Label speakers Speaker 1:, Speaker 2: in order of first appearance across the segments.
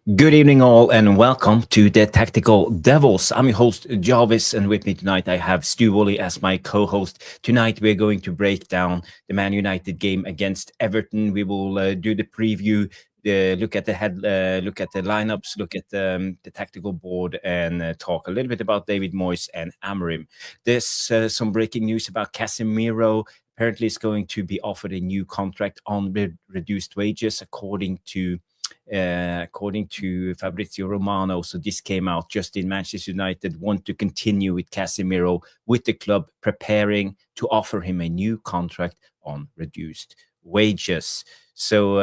Speaker 1: Good evening, all, and welcome to the Tactical Devils. I'm your host, Jarvis, and with me tonight I have Stu Woolley as my co-host. Tonight we're going to break down the Man United game against Everton. We will do the preview, look at the lineups, look at the tactical board, and talk a little bit about David Moyes and Amorim. There's some breaking news about Casemiro. Apparently, is going to be offered a new contract on reduced wages, according to Fabrizio Romano. So this came out just in. Manchester United want to continue with Casemiro with the club preparing to offer him a new contract on reduced wages. So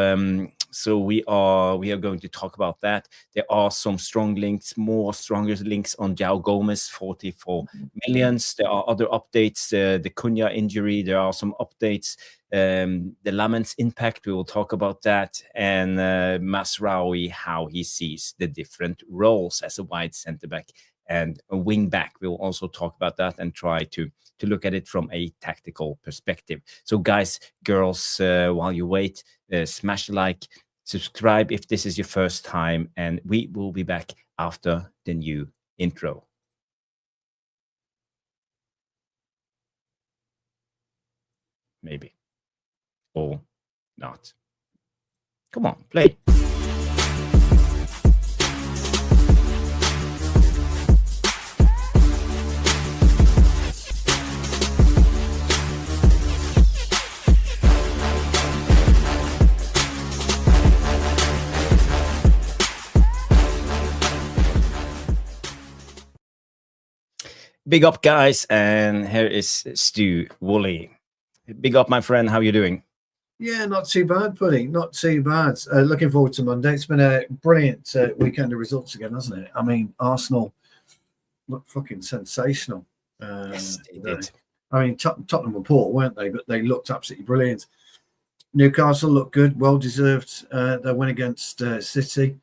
Speaker 1: we are going to talk about that. There are some stronger links on João Gomes, 44 millions. There are other updates, the Cunha injury. There are some updates. The Lament's impact, we will talk about that, and Masraoui, how he sees the different roles as a wide centre back and a wing back. We'll also talk about that and try to look at it from a tactical perspective. So guys, girls, while you wait, smash the like, subscribe if this is your first time, and we will be back after the new intro. Maybe. Or not. Come on, play. Big up, guys, and here is Stu Woolley. Big up, my friend. How you doing?
Speaker 2: Yeah, not too bad, buddy. Not too bad. Looking forward to Monday. It's been a brilliant weekend of results again, hasn't it? I mean, Arsenal look fucking sensational.
Speaker 1: Yes, they did.
Speaker 2: I mean, Tottenham were poor, weren't they? But they looked absolutely brilliant. Newcastle looked good, well deserved. Their win against City.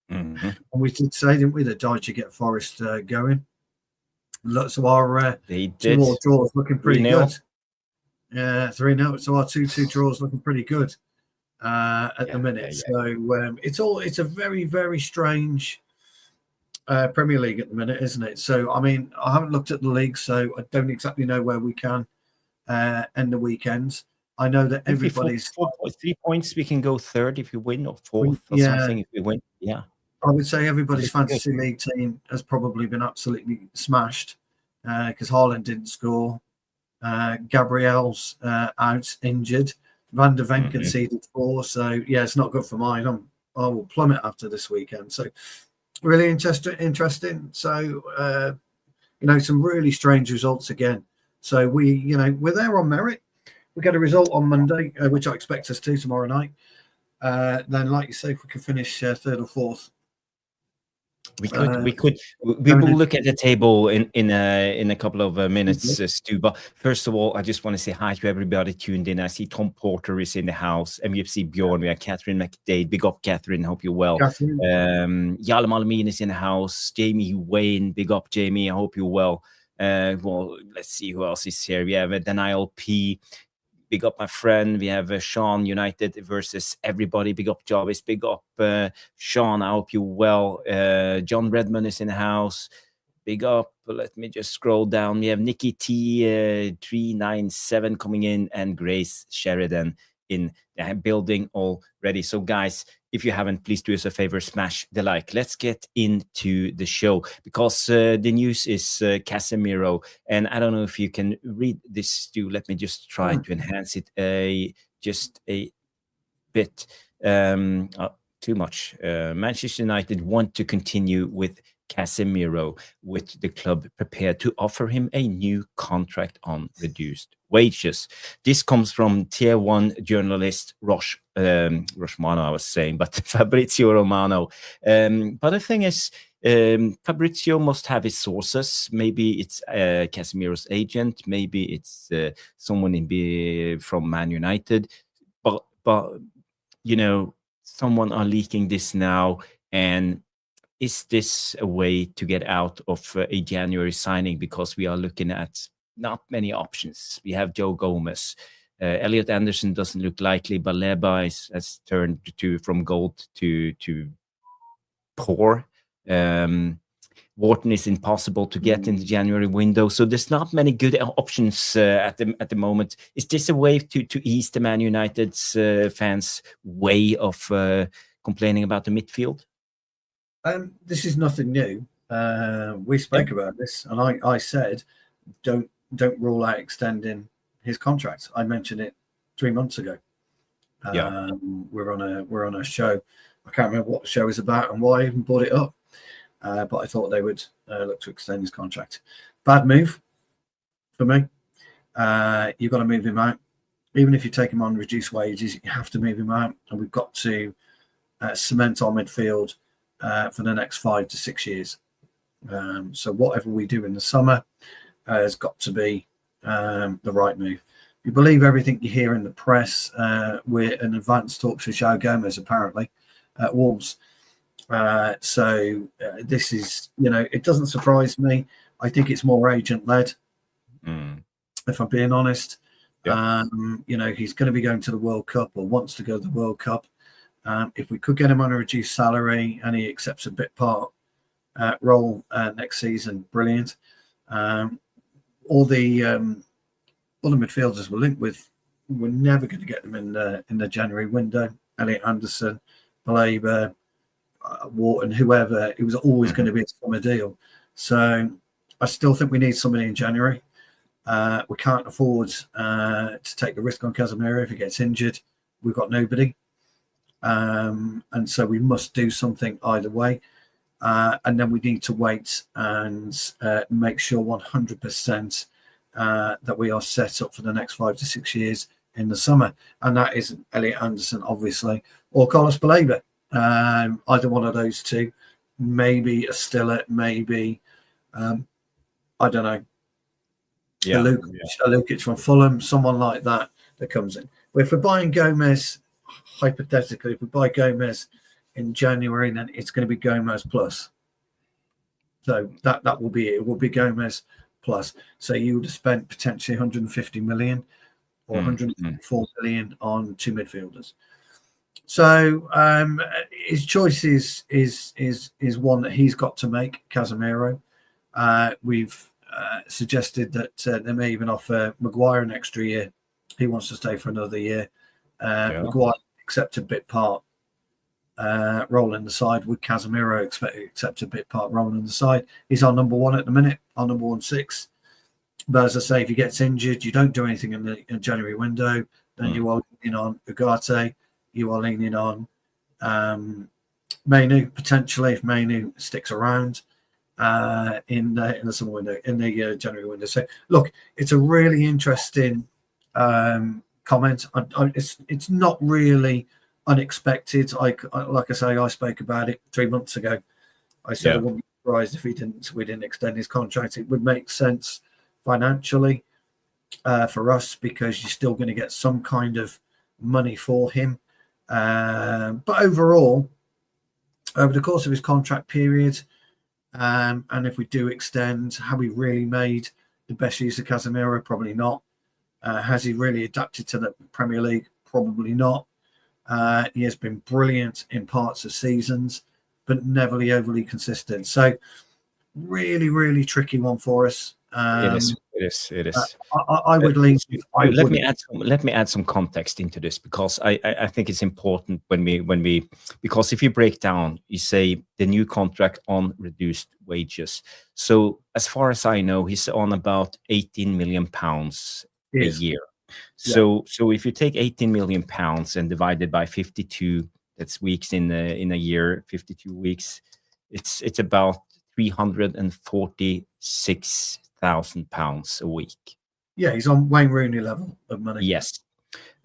Speaker 1: Mm-hmm.
Speaker 2: And we did say, didn't we, that Dyche get Forest going. Lots of our two more draws looking pretty
Speaker 1: 3-0.
Speaker 2: good. Yeah, 3-0. So our 2-2 draws looking pretty good at the minute. Yeah. So it's a very, very strange Premier League at the minute, isn't it? So I mean, I haven't looked at the league, so I don't exactly know where we can end the weekends. I know that everybody's
Speaker 1: 3 points. We can go third if you win, or fourth or something if we win. Yeah,
Speaker 2: I would say everybody's fantasy league team has probably been absolutely smashed because Haaland didn't score. Gabriel's out injured. Van der Ven conceded 4. So yeah, it's not good for mine. I will plummet after this weekend. So really interesting. So some really strange results again. So we're there on merit. We get a result on Monday, which I expect us to tomorrow night. Then, like you say, if we can finish third or fourth.
Speaker 1: We will look at the table in a couple of minutes, Stu. But first of all, I just want to say hi to everybody tuned in. I see Tom Porter is in the house. MUFC Bjorn. We have Catherine McDade. Big up, Catherine. Hope you're well. Yalam Alamin is in the house. Jamie Wayne. Big up, Jamie. I hope you're well. Well, let's see who else is here. We have Daniel P. Big up, my friend. We have Sean, United versus everybody. Big up, Jarvis. Big up, Sean. I hope you're well. John Redmond is in the house. Big up. Let me just scroll down. We have Nikki T 397 coming in, and Grace Sheridan in the building already. So, guys, if you haven't, please do us a favor, smash the like. Let's get into the show, because the news is Casemiro, and I don't know if you can read this, Stu. Let me just try to enhance it just a bit. Too much. Manchester United want to continue with Casemiro, with the club prepared to offer him a new contract on reduced wages. This comes from Tier 1 journalist Romano, I was saying, but Fabrizio Romano. But the thing is, Fabrizio must have his sources. Maybe it's Casemiro's agent. Maybe it's someone from Man United. But someone are leaking this now, and is this a way to get out of a January signing? Because we are looking at not many options. We have João Gomes. Elliot Anderson doesn't look likely. Baleba has turned from gold to poor. Wharton is impossible to get in the January window, so there's not many good options at the moment. Is this a way to ease the Man United's fans' way of complaining about the midfield?
Speaker 2: This is nothing new. We spoke about this, and I said, don't rule out extending his contract. I mentioned it 3 months ago. We're on a show. I can't remember what the show is about and why I even brought it up. But I thought they would look to extend his contract. Bad move for me. You've got to move him out. Even if you take him on reduced wages, you have to move him out. And we've got to cement our midfield for the next 5 to 6 years. So whatever we do in the summer has got to be the right move. If you believe everything you hear in the press, we're in advanced talks with João Gomes, apparently, at Wolves. This is, it doesn't surprise me. I think it's more agent-led, if I'm being honest.
Speaker 1: Yeah.
Speaker 2: He's going to be going to the World Cup or wants to go to the World Cup. If we could get him on a reduced salary and he accepts a bit part role next season, brilliant. All the midfielders we're linked with, we're never going to get them in the January window. Elliot, Anderson, Baleba, Wharton, whoever, it was always going to be a summer deal. So I still think we need somebody in January. We can't afford to take the risk on Casemiro if he gets injured. We've got nobody. And so we must do something either way. And then we need to wait and make sure 100% that we are set up for the next 5 to 6 years in the summer. And that isn't Elliot Anderson, obviously, or Carlos Baleba. Either one of those two, maybe a Stiller, maybe I don't know, a Lukic from Fulham, someone like that comes in. But if we're buying Gomez, hypothetically, if we buy Gomez in January, then it's going to be Gomez plus. So that will be it. It will be Gomez plus. So you would have spent potentially 150 million or 104 million on 2 midfielders. So his choice is one that he's got to make, Casemiro. We've suggested that they may even offer Maguire an extra year. He wants to stay for another year. Maguire accept a bit part role in the side. Would Casemiro accept a bit part role in the side? He's our number 1 at the minute, our number 1/6. But as I say, if he gets injured, you don't do anything in the January window, then you are leaning on Ugarte. You are leaning on Mainu, potentially, if Mainu sticks around in the summer window, in the January window. So, look, it's a really interesting comment. It's not really unexpected. Like I say, I spoke about it 3 months ago. I said I wouldn't be surprised if we didn't extend his contract. It would make sense financially for us because you're still going to get some kind of money for him. But overall, over the course of his contract period, and if we do extend, have we really made the best use of Casemiro? Probably not. Has he really adapted to the Premier League? Probably not. He has been brilliant in parts of seasons, but never overly consistent. So really, really tricky one for us.
Speaker 1: It is.
Speaker 2: I would lean.
Speaker 1: Let me add some context into this because I think it's important when we because if you break down, you say the new contract on reduced wages. So as far as I know, he's on about 18 million pounds a year. So if you take 18 million pounds and divide it by 52, that's weeks in a year, 52 weeks, it's about 346,000 pounds a week.
Speaker 2: Yeah, he's on Wayne Rooney level of money.
Speaker 1: Yes.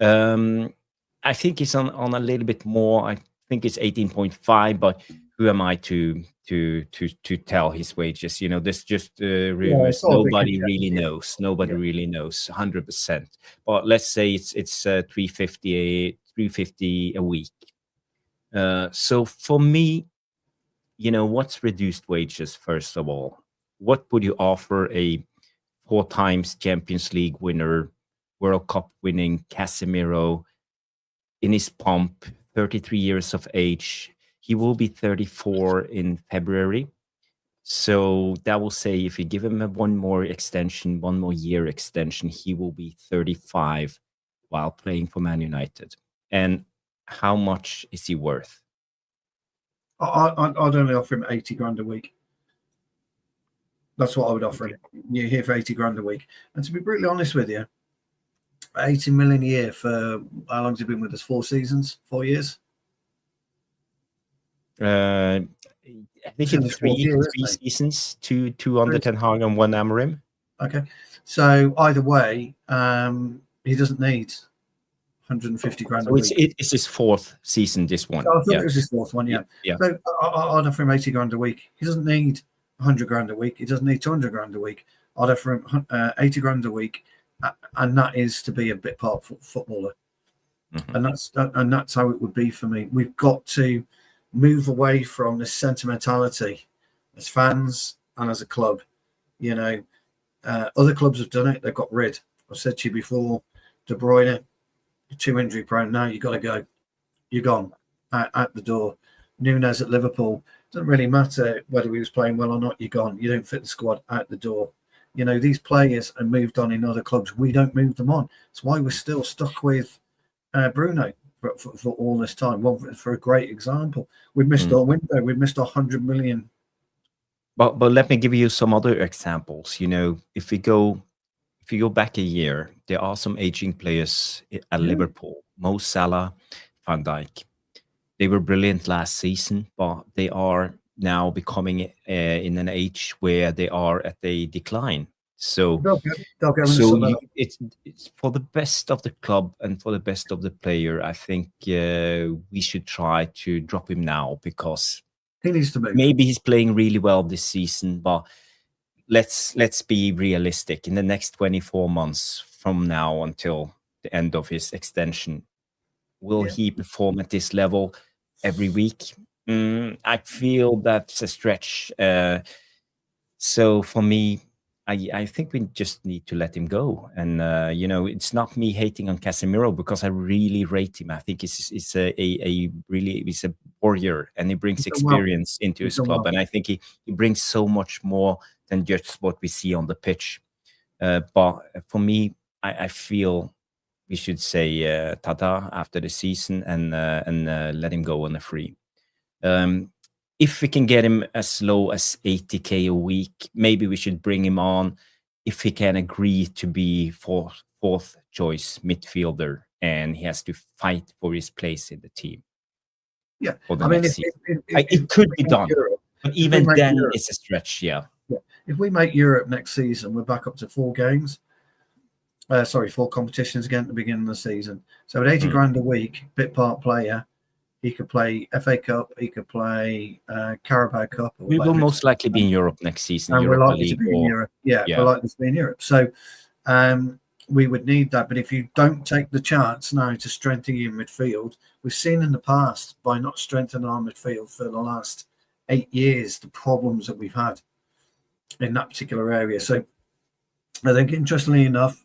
Speaker 1: I think he's on a little bit more. I think it's 18.5, but who am I to tell his wages? There's just rumors. Nobody really knows. Nobody really knows 100%. But let's say it's 350 a week. So for me, what's reduced wages, first of all? What would you offer a 4 times Champions League winner, World Cup winning Casemiro in his pomp, 33 years of age? He will be 34 in February. So that will say if you give him one more year extension, he will be 35 while playing for Man United. And how much is he worth?
Speaker 2: I'd only offer him 80 grand a week. That's what I would offer him. You're here for 80 grand a week. And to be brutally honest with you, 80 million a year for how long's he been with us? 4 seasons, 4 years?
Speaker 1: I think it's three seasons, two under Ten Hag and 1 Amorim.
Speaker 2: Okay. So either way, he doesn't need 150 grand a week.
Speaker 1: It's his 4th season, this one.
Speaker 2: I thought it was his 4th one, yeah. So I'd offer him 80 grand a week. He doesn't need 100 grand a week. He doesn't need 200 grand a week. I'd offer him 80 grand a week, and that is to be a bit part footballer. Mm-hmm. And that's how it would be for me. We've got to move away from this sentimentality as fans and as a club. You know, other clubs have done it. They've got rid. I've said to you before, De Bruyne, you're too injury prone now. You've got to go. You're gone out the door. Nunes at Liverpool, doesn't really matter whether he was playing well or not. You're gone. You don't fit the squad, out the door. You know, these players are moved on in other clubs. We don't move them on. That's why we're still stuck with Bruno for all this time. Well, for a great example, we've missed our window. We've missed 100 million.
Speaker 1: But let me give you some other examples. You know, if you go back a year, there are some aging players at Liverpool. Mo Salah, Van Dijk. They were brilliant last season, but they are now becoming in an age where they are at a decline. So, it's for the best of the club and for the best of the player. I think we should try to drop him now, because
Speaker 2: he needs to move.
Speaker 1: Maybe he's playing really well this season, but let's be realistic. In the next 24 months from now until the end of his extension, will he perform at this level every week? I feel that's a stretch. So for me, I think we just need to let him go. And you know, it's not me hating on Casemiro, because I really rate him. I think he's a warrior, and he brings experience into his club. And I think he brings so much more than just what we see on the pitch. But for me, I feel we should say Tata after the season and let him go on a free. If we can get him as low as 80k a week, maybe we should bring him on if he can agree to be fourth choice midfielder, and he has to fight for his place in the team.
Speaker 2: Yeah,
Speaker 1: I mean, it could be done, but even then, it's a stretch. Yeah.
Speaker 2: If we make Europe next season, we're back up to 4 games. 4 competitions again at the beginning of the season. So at 80 grand a week, bit part player, he could play FA Cup, he could play Carabao Cup.
Speaker 1: We will most likely be in Europe next season.
Speaker 2: And we're likely to be in Europe. Yeah, we're likely to be in Europe. So we would need that. But if you don't take the chance now to strengthen your midfield, we've seen in the past, by not strengthening our midfield for the last 8 years, the problems that we've had in that particular area. So I think, interestingly enough,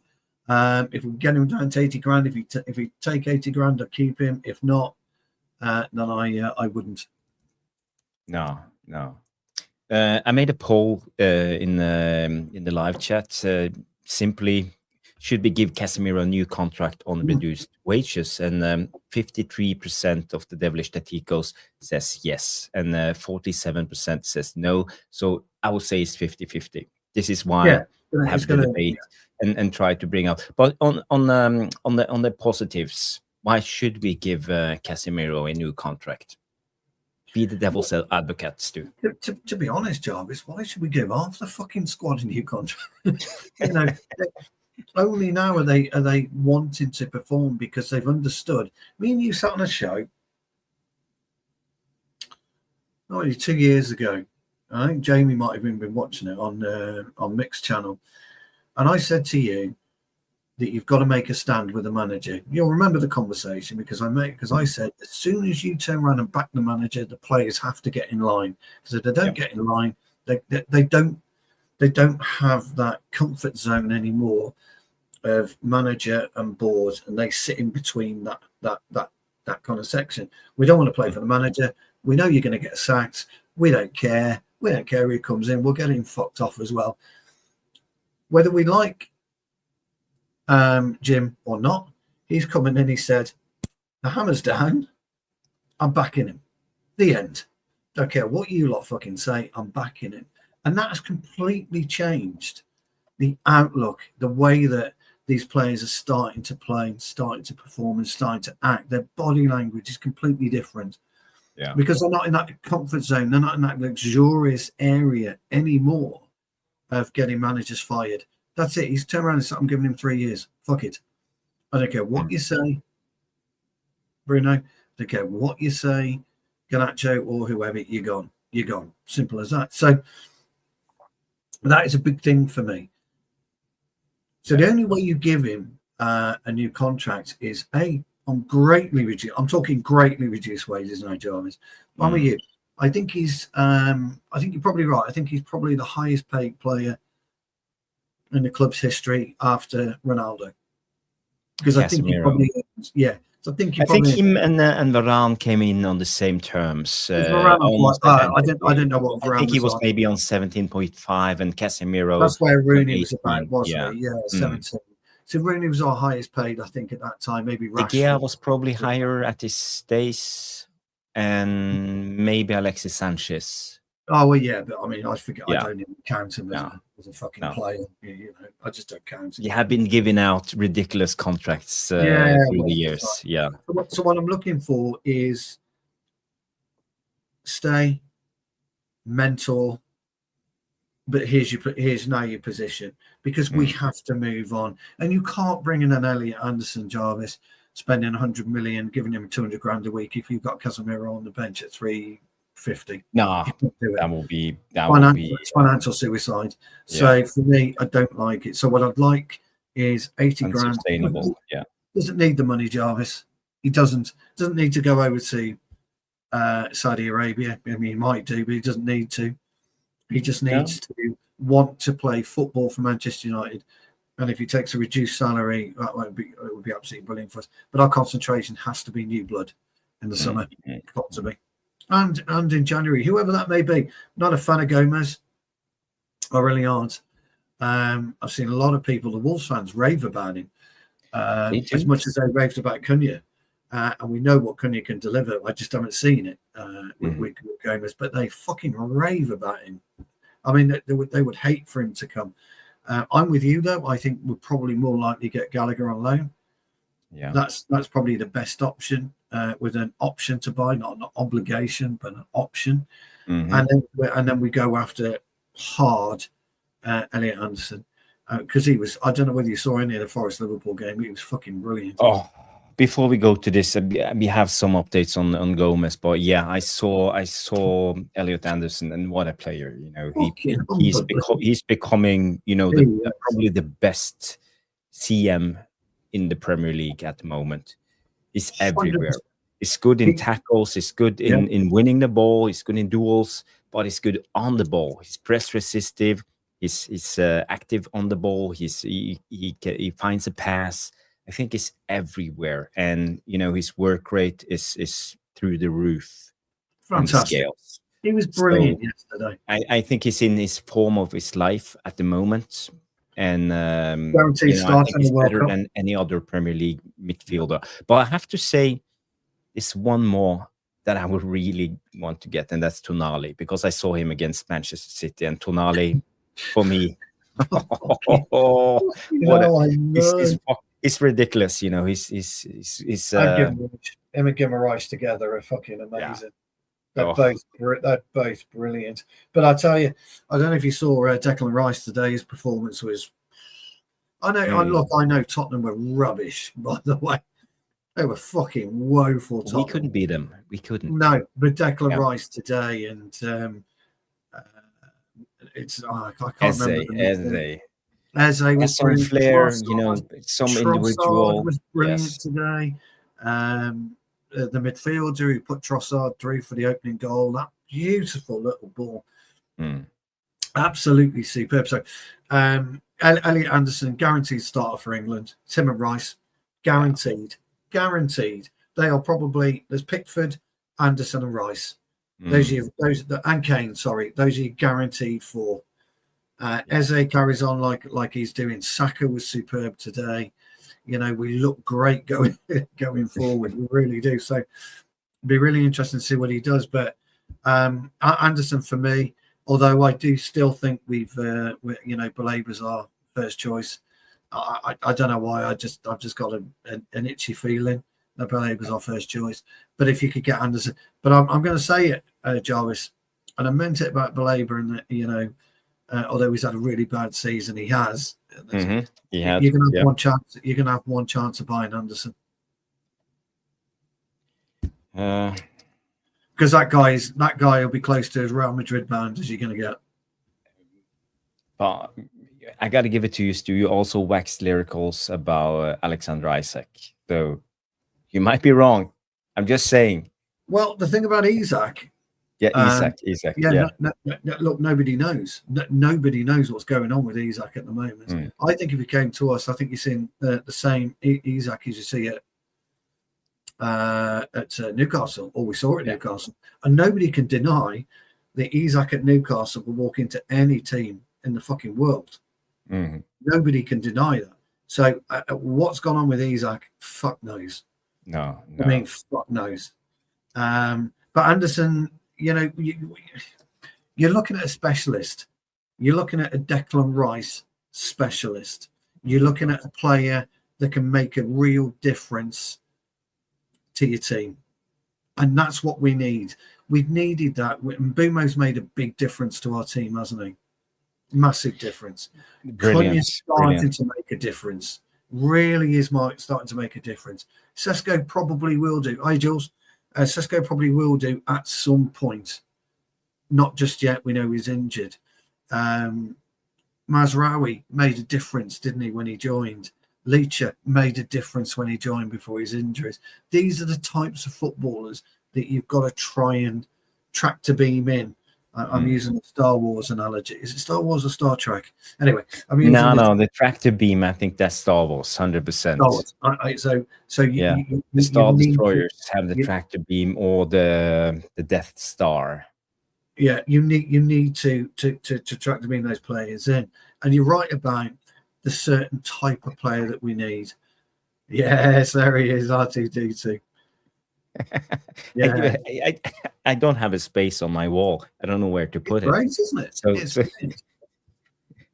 Speaker 2: if we get him down to 80 grand, if we take 80 grand, I'll keep him. If not, then I wouldn't.
Speaker 1: No. I made a poll in the live chat. Simply, should we give Casemiro a new contract on reduced wages? And 53% of the Devilish Taticos says yes, and 47% says no. So I would say it's 50-50. This is why I have the debate and try to bring out. But on the positives, why should we give Casemiro a new contract? Be the devil's advocate, Stu.
Speaker 2: To be honest, Jarvis, why should we give half the fucking squad a new contract? You know, only now are they wanting to perform because they've understood. Me and you sat on a show only 2 years ago. I think Jamie might have even been watching it on Mixed Channel, and I said to you that you've got to make a stand with the manager. You'll remember the conversation because I said as soon as you turn around and back the manager, the players have to get in line, because if they don't get in line, they don't have that comfort zone anymore of manager and board, and they sit in between that kind of section. We don't want to play for the manager. We know you're going to get sacked. We don't care. We don't care who comes in. We'll get him fucked off as well. Whether we like Jim or not, he's coming in. He said, the hammer's down. I'm backing him. The end. Don't care what you lot fucking say. I'm backing him. And that has completely changed the outlook, the way that these players are starting to play, starting to perform, and starting to act. Their body language is completely different.
Speaker 1: Yeah.
Speaker 2: Because they're not in that comfort zone. They're not in that luxurious area anymore of getting managers fired. That's it. He's turned around and said, I'm giving him 3 years. Fuck it. I don't care what you say, Bruno. I don't care what you say, Garnacho or whoever. You're gone. You're gone. Simple as that. So that is a big thing for me. So the only way you give him a new contract is on greatly reduced. I'm talking greatly reduced wages now, Jarvis. One with you. I think he's. I think you're probably right. I think he's probably the highest paid player in the club's history after Ronaldo. Because I think he probably, So I think
Speaker 1: him and Varane came in on the same terms.
Speaker 2: I don't know what Varane
Speaker 1: I think he was maybe on 17.5, and Casemiro.
Speaker 2: That's where Rooney was about, wasn't he?
Speaker 1: Yeah,
Speaker 2: 17. So Rooney was our highest paid, I think, at that time. Maybe Rashford.
Speaker 1: De Gea was probably higher at his days, and maybe Alexis Sanchez.
Speaker 2: Oh well, yeah, but I mean, I forget. I don't even count him as a fucking player. You know, I just don't count him.
Speaker 1: You have been giving out ridiculous contracts through the years.
Speaker 2: Right.
Speaker 1: Yeah.
Speaker 2: So what I'm looking for is stay, mentor. But here's now your position, because we have to move on, and you can't bring in an Elliot Anderson, Jarvis, spending 100 million, giving him 200 grand a week if you've got Casemiro on the bench at 350.
Speaker 1: No, that will be
Speaker 2: financial suicide. So for me, I don't like it. So what I'd like is 80 grand.
Speaker 1: Sustainable. Yeah.
Speaker 2: Doesn't need the money, Jarvis. He doesn't need to go over to Saudi Arabia. I mean, he might do, but he doesn't need to. He just needs to want to play football for Manchester United. And if he takes a reduced salary, it would be absolutely brilliant for us. But our concentration has to be new blood in the summer. It's got to be. And in January, whoever that may be. Not a fan of Gomes. I really aren't. I've seen a lot of people, the Wolves fans, rave about him. As much as they raved about Cunha. And we know what Cunha can deliver. I just haven't seen it with Gomes. But they fucking rave about him. I mean, they would hate for him to come. I'm with you, though. I think we'll probably more likely get Gallagher on loan.
Speaker 1: Yeah,
Speaker 2: that's probably the best option, with an option to buy, not an obligation, but an option. And then we go after hard Elliot Anderson, because he was. I don't know whether you saw any of the Forest Liverpool game. He was fucking brilliant.
Speaker 1: Oh, before we go to this, we have some updates on Gomes, but yeah, I saw Elliot Anderson, and what a player! You know, he's becoming, you know, probably the best CM in the Premier League at the moment. He's everywhere. He's good in tackles. He's good in winning the ball. He's good in duels, but he's good on the ball. He's press resistive. He's active on the ball. He finds a pass. I think he's everywhere, and you know, his work rate is through the roof.
Speaker 2: Fantastic. He was brilliant yesterday.
Speaker 1: I think he's in his form of his life at the moment. And
Speaker 2: guaranteed start in the World
Speaker 1: better
Speaker 2: Cup
Speaker 1: than any other Premier League midfielder. But I have to say, there's one more that I would really want to get, and that's Tonali, because I saw him against Manchester City, and Tonali, for me, it's ridiculous. You know, he's
Speaker 2: him and Guimaraes together are fucking amazing. They're both brilliant. But I tell you, I don't know if you saw Declan Rice today. His performance was. I know Tottenham were rubbish, by the way. They were fucking woeful. Tottenham.
Speaker 1: We couldn't beat them. We couldn't.
Speaker 2: No, but Declan Rice today, and it's I can't remember. Eze was
Speaker 1: some
Speaker 2: brilliant.
Speaker 1: Flair, you know, some individual
Speaker 2: was brilliant today. The midfielder who put Trossard through for the opening goal, that beautiful little ball, absolutely superb. So Elliot Anderson, guaranteed starter for England. Tim and Rice, guaranteed. They are probably, there's Pickford, Anderson and Rice. Those and Kane, sorry, those are guaranteed for. Eze carries on like he's doing. Saka was superb today. We look great going forward. We really do. So it'd be really interesting to see what he does. But Anderson for me, although I do still think Balaba's our first choice. I don't know why. I've just got an itchy feeling that Balaba's our first choice. But if you could get Anderson, but I'm going to say it, Jarvis, and I meant it about Balaba, and that although he's had a really bad season, he has.
Speaker 1: Mm-hmm.
Speaker 2: You're going to have one chance. You're going to have one chance of buying Anderson. Because that guy will be close to as Real Madrid bound as you're going to get.
Speaker 1: But I got to give it to you, Stu. You also waxed lyricals about Alexander Isak, though you might be wrong. I'm just saying.
Speaker 2: Well, the thing about Isak.
Speaker 1: Yeah, Isak. Yeah.
Speaker 2: Look, nobody knows. Nobody knows what's going on with Isak at the moment. I think if he came to us, I think you're seeing the same Isak as you see at Newcastle, or we saw at Newcastle. And nobody can deny that Isak at Newcastle will walk into any team in the fucking world.
Speaker 1: Mm-hmm.
Speaker 2: Nobody can deny that. So what's gone on with Isak? Fuck knows.
Speaker 1: No.
Speaker 2: I mean, fuck knows. But Anderson, you're looking at a specialist. You're looking at a Declan Rice specialist. You're looking at a player that can make a real difference to your team. And that's what we need. We've needed that. Mbumo's made a big difference to our team, hasn't he? Massive difference. Cunha's starting to make a difference. Really is starting to make a difference. Sesko probably will do. Jules. Sesko probably will do at some point. Not just yet. We know he's injured. Mazraoui made a difference, didn't he, when he joined? Ligt made a difference when he joined before his injuries. These are the types of footballers that you've got to try and tractor beam in. I'm using the Star Wars analogy. Is it Star Wars or Star Trek? Anyway,
Speaker 1: the tractor beam. I think that's Star Wars, 100%.
Speaker 2: Star Wars.
Speaker 1: The Star Destroyers have the tractor beam or the Death Star.
Speaker 2: Yeah, you need to tractor beam those players in, and you're right about the certain type of player that we need. Yes, there he is, R2D2.
Speaker 1: Yeah, I don't have a space on my wall. I don't know where to put it.
Speaker 2: Great, isn't it?
Speaker 1: So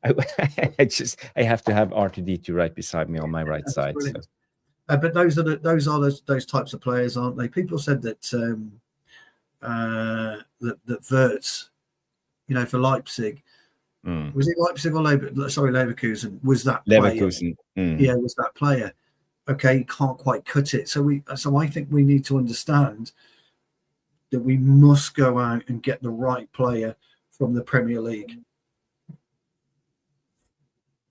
Speaker 1: I have to have R2D2 right beside me on my right side. So.
Speaker 2: But those are those types of players, aren't they? People said that that Wirtz, for Leipzig, was it Leipzig or Leverkusen? Was that player?
Speaker 1: Leverkusen?
Speaker 2: Yeah, was that player? Okay, you can't quite cut it. So I think we need to understand that we must go out and get the right player from the Premier League.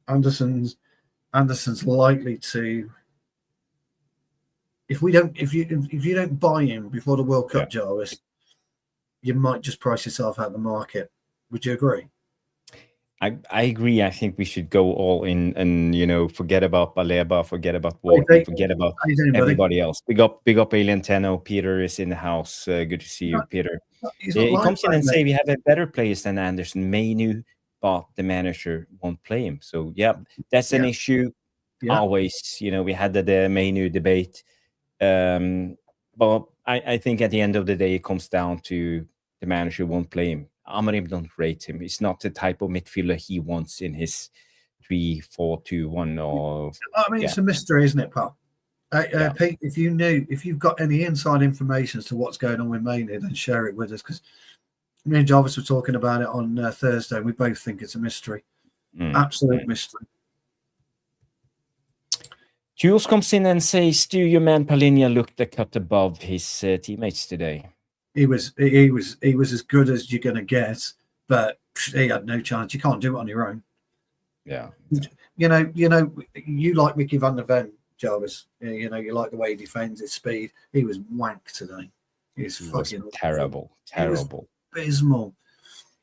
Speaker 2: Anderson's likely to. If you don't buy him before the World Cup, Jarvis, you might just price yourself out of the market. Would you agree?
Speaker 1: I agree. I think we should go all in and forget about Baleba, forget about Walker, forget about everybody else. Big up Alien Tenno. Peter is in the house. Good to see you, Peter. He comes in and say we have a better players than Anderson. Mainu, but the manager won't play him. So that's an issue. Always, we had the Mainu debate. But I think at the end of the day, it comes down to the manager won't play him. Amorim don't rate him. He's not the type of midfielder he wants in his 3-4-2-1. Or
Speaker 2: it's a mystery, isn't it, Pal? Pete, if you've got any inside information as to what's going on with Maynard, then share it with us, because me and Jarvis were talking about it on Thursday, and we both think it's a mystery. Absolute mystery.
Speaker 1: Jules comes in and says, "Stu, your man Palhinha looked a cut above his teammates today."
Speaker 2: He was as good as you're going to get, but he had no chance. You can't do it on your own.
Speaker 1: Yeah.
Speaker 2: You like Mickey van der Ven, Jarvis. You like the way he defends his speed. He was wank today. He was fucking
Speaker 1: terrible.
Speaker 2: Abysmal.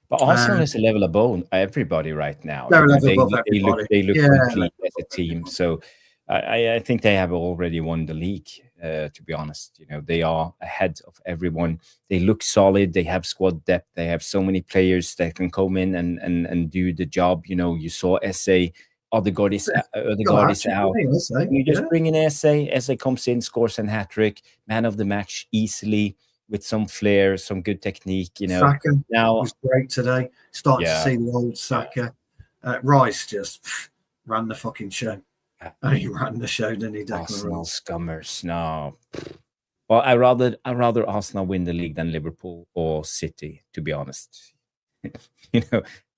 Speaker 1: But Arsenal is a level above everybody right now.
Speaker 2: They're a level above everybody.
Speaker 1: They look complete as a team. So I think they have already won the league. To be honest, they are ahead of everyone. They look solid. They have squad depth. They have so many players that can come in and do the job. You saw SA. Odegaard is out. You just bring in SA. SA comes in, scores a hat trick, man of the match easily with some flair, some good technique.
Speaker 2: Saka
Speaker 1: now
Speaker 2: was great today. Starting to see the old Saka. Rice just ran the fucking show. He ran the show, didn't he?
Speaker 1: Arsenal scummers. No. Well, I rather Arsenal win the league than Liverpool or City, to be honest.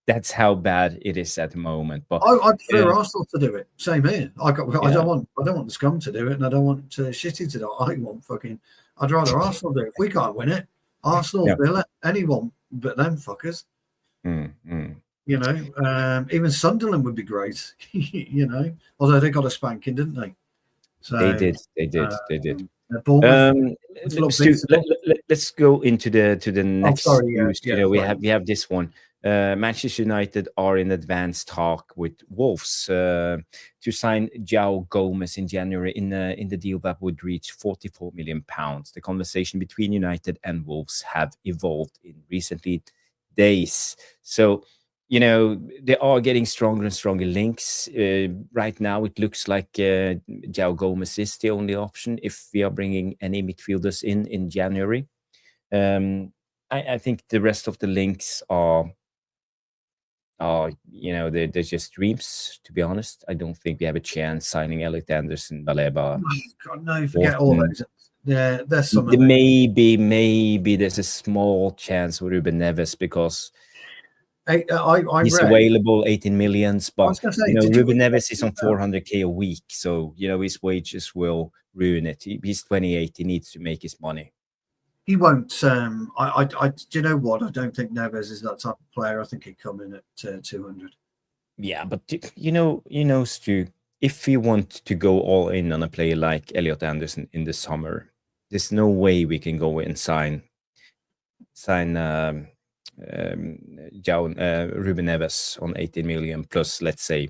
Speaker 1: That's how bad it is at the moment. But
Speaker 2: I prefer Arsenal to do it. Same here. I don't want the scum to do it, and I don't want City to do it. I'd rather Arsenal do it. If we can't win it, Arsenal, Villa, anyone but them fuckers. Even Sunderland would be great. Although they got a spanking, didn't they? So
Speaker 1: they did. Let's go into the next news. We have this one. Manchester United are in advanced talk with Wolves to sign João Gomes in January in the deal that would reach £44 million. The conversation between United and Wolves have evolved in recently days. So, they are getting stronger and stronger links. Right now, it looks like João Gomes is the only option if we are bringing any midfielders in January. I think the rest of the links are they're just dreams, to be honest. I don't think we have a chance signing Elliot, Anderson, Baleba.
Speaker 2: Oh, God, no, forget all those. There's some
Speaker 1: maybe there's a small chance with Ruben Neves because he's available 18 million, but Ruben Neves is on 400k a week, so his wages will ruin it. He's 28. He needs to make his money.
Speaker 2: He won't. Do you know what? I don't think Neves is that type of player. I think he'd come in at 200.
Speaker 1: Yeah, but Stu, if we want to go all in on a player like Elliot Anderson in the summer, there's no way we can go and sign Ruben Neves on 18 million plus, let's say,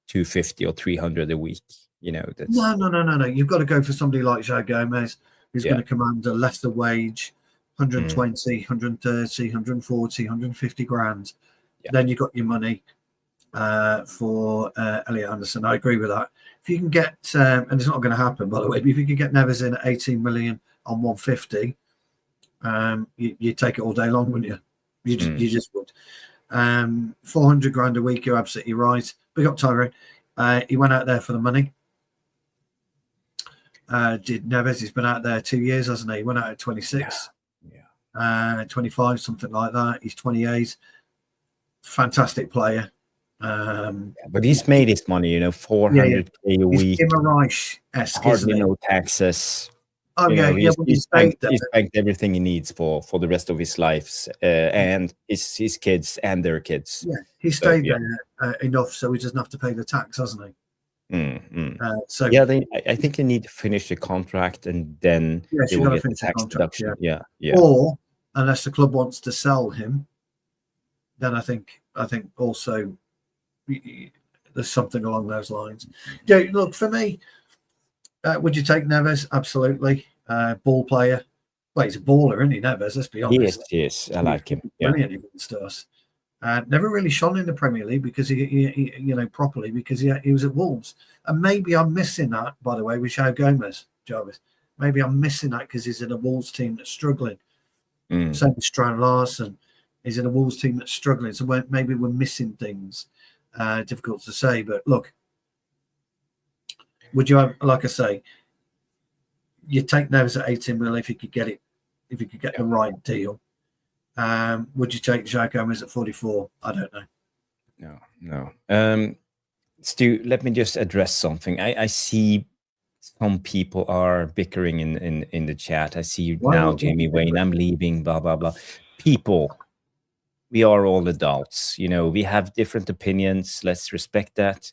Speaker 1: 250 or 300 a week. That's...
Speaker 2: No. You've got to go for somebody like João Gomes, who's going to command a lesser wage, 120, 130, 140, 150 grand. Yeah. Then you've got your money for Elliot Anderson. I agree with that. If you can get, and it's not going to happen, by the way, but if you can get Neves in at 18 million on 150, you take it all day long, wouldn't you? You just would. 400 grand a week, you're absolutely right. Big up Tyrone. He went out there for the money. Did Neves? He's been out there 2 years, hasn't he? He went out at 26, 25, something like that. He's 28. Fantastic player.
Speaker 1: But he's made his money, 400k a week.
Speaker 2: He's Reich-esque,
Speaker 1: hardly no taxes.
Speaker 2: Oh,
Speaker 1: he's banked everything he needs for the rest of his life, and his kids and their kids.
Speaker 2: Yeah, he stayed there enough so he doesn't have to pay the tax, hasn't he?
Speaker 1: I think they need to finish the contract and then they will get the tax deduction. Yeah.
Speaker 2: Or unless the club wants to sell him, then I think also there's something along those lines. Yeah, look, for me, would you take Neves? Absolutely. Ball player. Well, he's a baller, isn't he, Neves? Let's be honest.
Speaker 1: Yes. I like him.
Speaker 2: Brilliant against us. Never really shone in the Premier League because he properly because he was at Wolves. And maybe I'm missing that, by the way, with João Gomes, Jarvis. Maybe I'm missing that because he's in a Wolves team that's struggling. Same with Strand Larsen. He's in a Wolves team that's struggling. So maybe we're missing things. Difficult to say. But look, would you have, like I say, you take Neves at 18 million if you could get it, if you could get the right deal. Would you take João Gomes at 44? I don't know.
Speaker 1: No. Stu, let me just address something. I see some people are bickering in the chat. I see now Jamie Wayne, I'm leaving, blah, blah, blah. People, we are all adults. We have different opinions. Let's respect that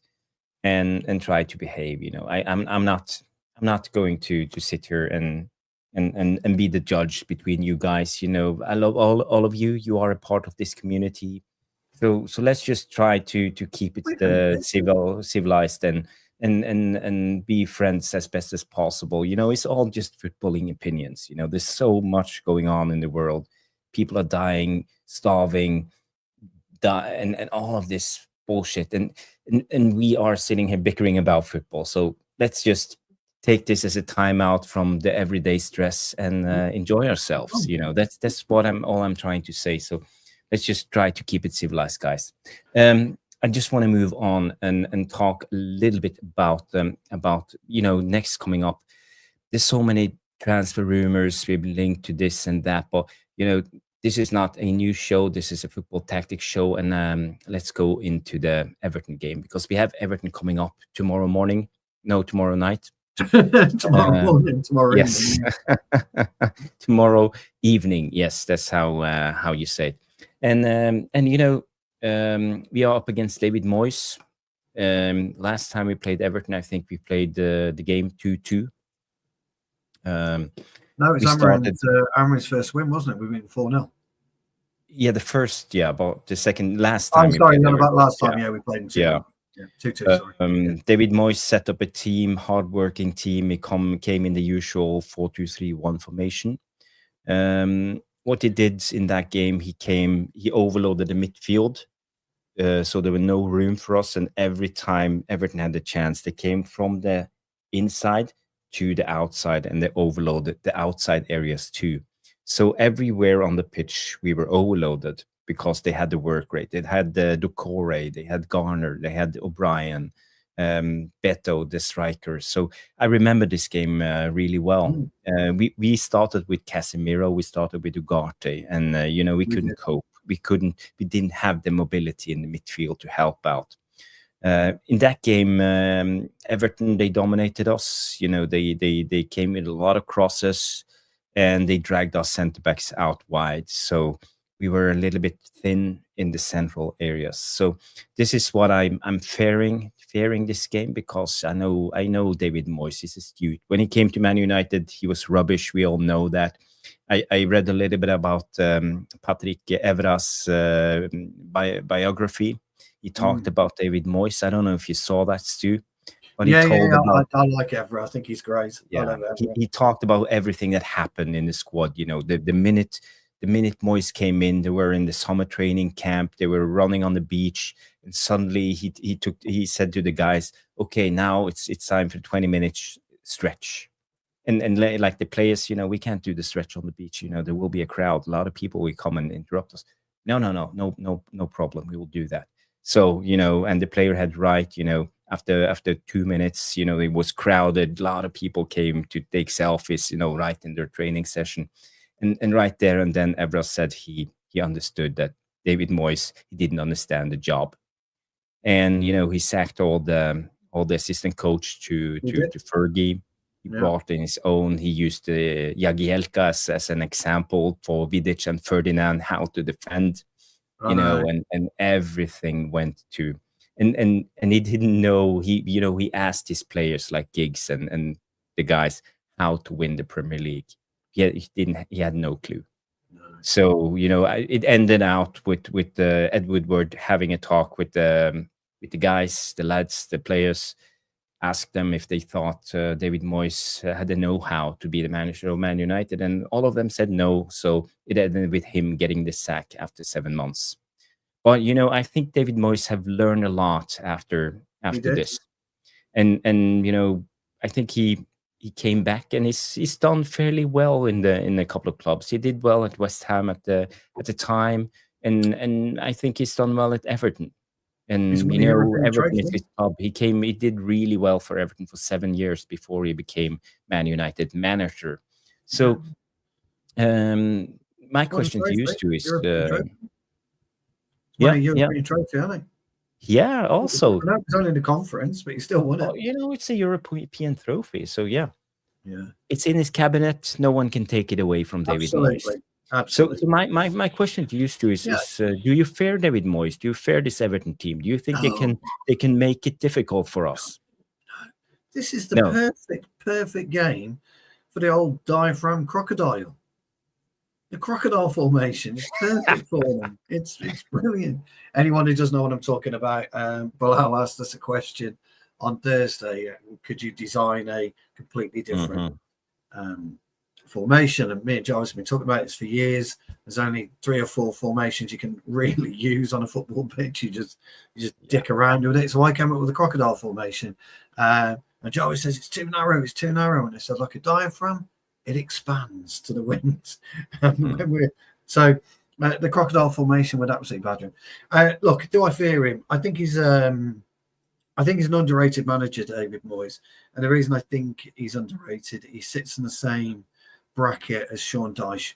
Speaker 1: and try to behave. I'm not going to sit here and be the judge between you guys. I love all of you. You are a part of this community. So let's just try to keep it civilized and and be friends as best as possible. It's all just footballing opinions. There's so much going on in the world. People are dying, starving, and all of this bullshit. And we are sitting here bickering about football. So let's just take this as a timeout from the everyday stress and enjoy ourselves. That's what I'm trying to say. So let's just try to keep it civilized, guys. I just want to move on and talk a little bit about next coming up. There's so many transfer rumors we've linked to this and that, but this is not a news show. This is a football tactics show, and let's go into the Everton game, because we have Everton coming up tomorrow morning. No, tomorrow night.
Speaker 2: Tomorrow morning. Tomorrow
Speaker 1: yes.
Speaker 2: evening.
Speaker 1: Tomorrow evening. Yes, that's how you say it. And we are up against David Moyes. Last time we played Everton, I think we played the game 2-2.
Speaker 2: No, it's Amorim's first win, wasn't it? We went 4-0.
Speaker 1: Yeah, the first, but the second, last time.
Speaker 2: I'm sorry, not about last time. Yeah, we played 2-0.
Speaker 1: Yeah,
Speaker 2: 2-2, sorry.
Speaker 1: David Moyes set up a team, hard-working team. He came in the usual 4-2-3-1 formation. What he did in that game, he overloaded the midfield. So there were no room for us, and every time Everton had the chance, they came from the inside to the outside, and they overloaded the outside areas too. So everywhere on the pitch, we were overloaded because they had the work rate. They had the Doucouré, they had Garner, they had O'Brien, Beto, the striker. So I remember this game really well. We started with Casemiro, we started with Ugarte, and we couldn't cope. We didn't have the mobility in the midfield to help out. In that game, Everton, they dominated us. They came with a lot of crosses, and they dragged our centre backs out wide. So we were a little bit thin in the central areas. So this is what I'm fearing this game, because I know David Moyes is astute. When he came to Man United, he was rubbish. We all know that. I read a little bit about Patrick Evra's biography. He talked about David Moyes. I don't know if you saw that, Stu. But
Speaker 2: I like Evra. I think he's great.
Speaker 1: Yeah, he talked about everything that happened in the squad. The minute Moyes came in, they were in the summer training camp. They were running on the beach, and suddenly he said to the guys, "Okay, now it's time for 20 minutes stretch." And like the players, we can't do the stretch on the beach. There will be a crowd. A lot of people will come and interrupt us. No problem. We will do that. So, and the player had right, after 2 minutes, it was crowded. A lot of people came to take selfies, right in their training session. And right there and then Evra said he understood that David Moyes, he didn't understand the job. And, he sacked all the assistant coach to Fergie. He brought in his own. He used Jagielka as an example for Vidic and Ferdinand how to defend, and everything went to, and he didn't know. He asked his players like Giggs and the guys how to win the Premier League. He had no clue. So it ended out with Ed Woodward having a talk with the guys, the lads, the players. Asked them if they thought David Moyes had the know-how to be the manager of Man United, and all of them said no. So it ended with him getting the sack after 7 months. But I think David Moyes have learned a lot after this, and I think he came back, and he's done fairly well in a couple of clubs. He did well at West Ham at the time, and I think he's done well at Everton. And Everton is his club. He did really well for Everton for 7 years before he became Man United manager. So my question to you, Stu, is
Speaker 2: European trophy, aren't they?
Speaker 1: Yeah, also.
Speaker 2: It's only the conference, but you still won it.
Speaker 1: It's a European trophy. So yeah. It's in his cabinet. No one can take it away from David Moyes.
Speaker 2: Absolutely.
Speaker 1: So my question to you, Stu, is do you fear David Moyes? Do you fear this Everton team? Do you think they can make it difficult for us?
Speaker 2: This is the perfect game for the old diaphragm crocodile. The crocodile formation is perfect for them. It's brilliant. Anyone who doesn't know what I'm talking about, Bilal asked us a question on Thursday, could you design a completely different formation? And me and Jarvis have been talking about this for years. There's only 3 or 4 formations you can really use on a football pitch. You just dick around with it. So I came up with a crocodile formation. And Jarvis says it's too narrow. And I said, like a diaphragm, it expands to the wind. So the crocodile formation would absolutely badger him. Look, do I fear him? I think he's an underrated manager, David Moyes. And the reason I think he's underrated, he sits in the same bracket as Sean Dyche.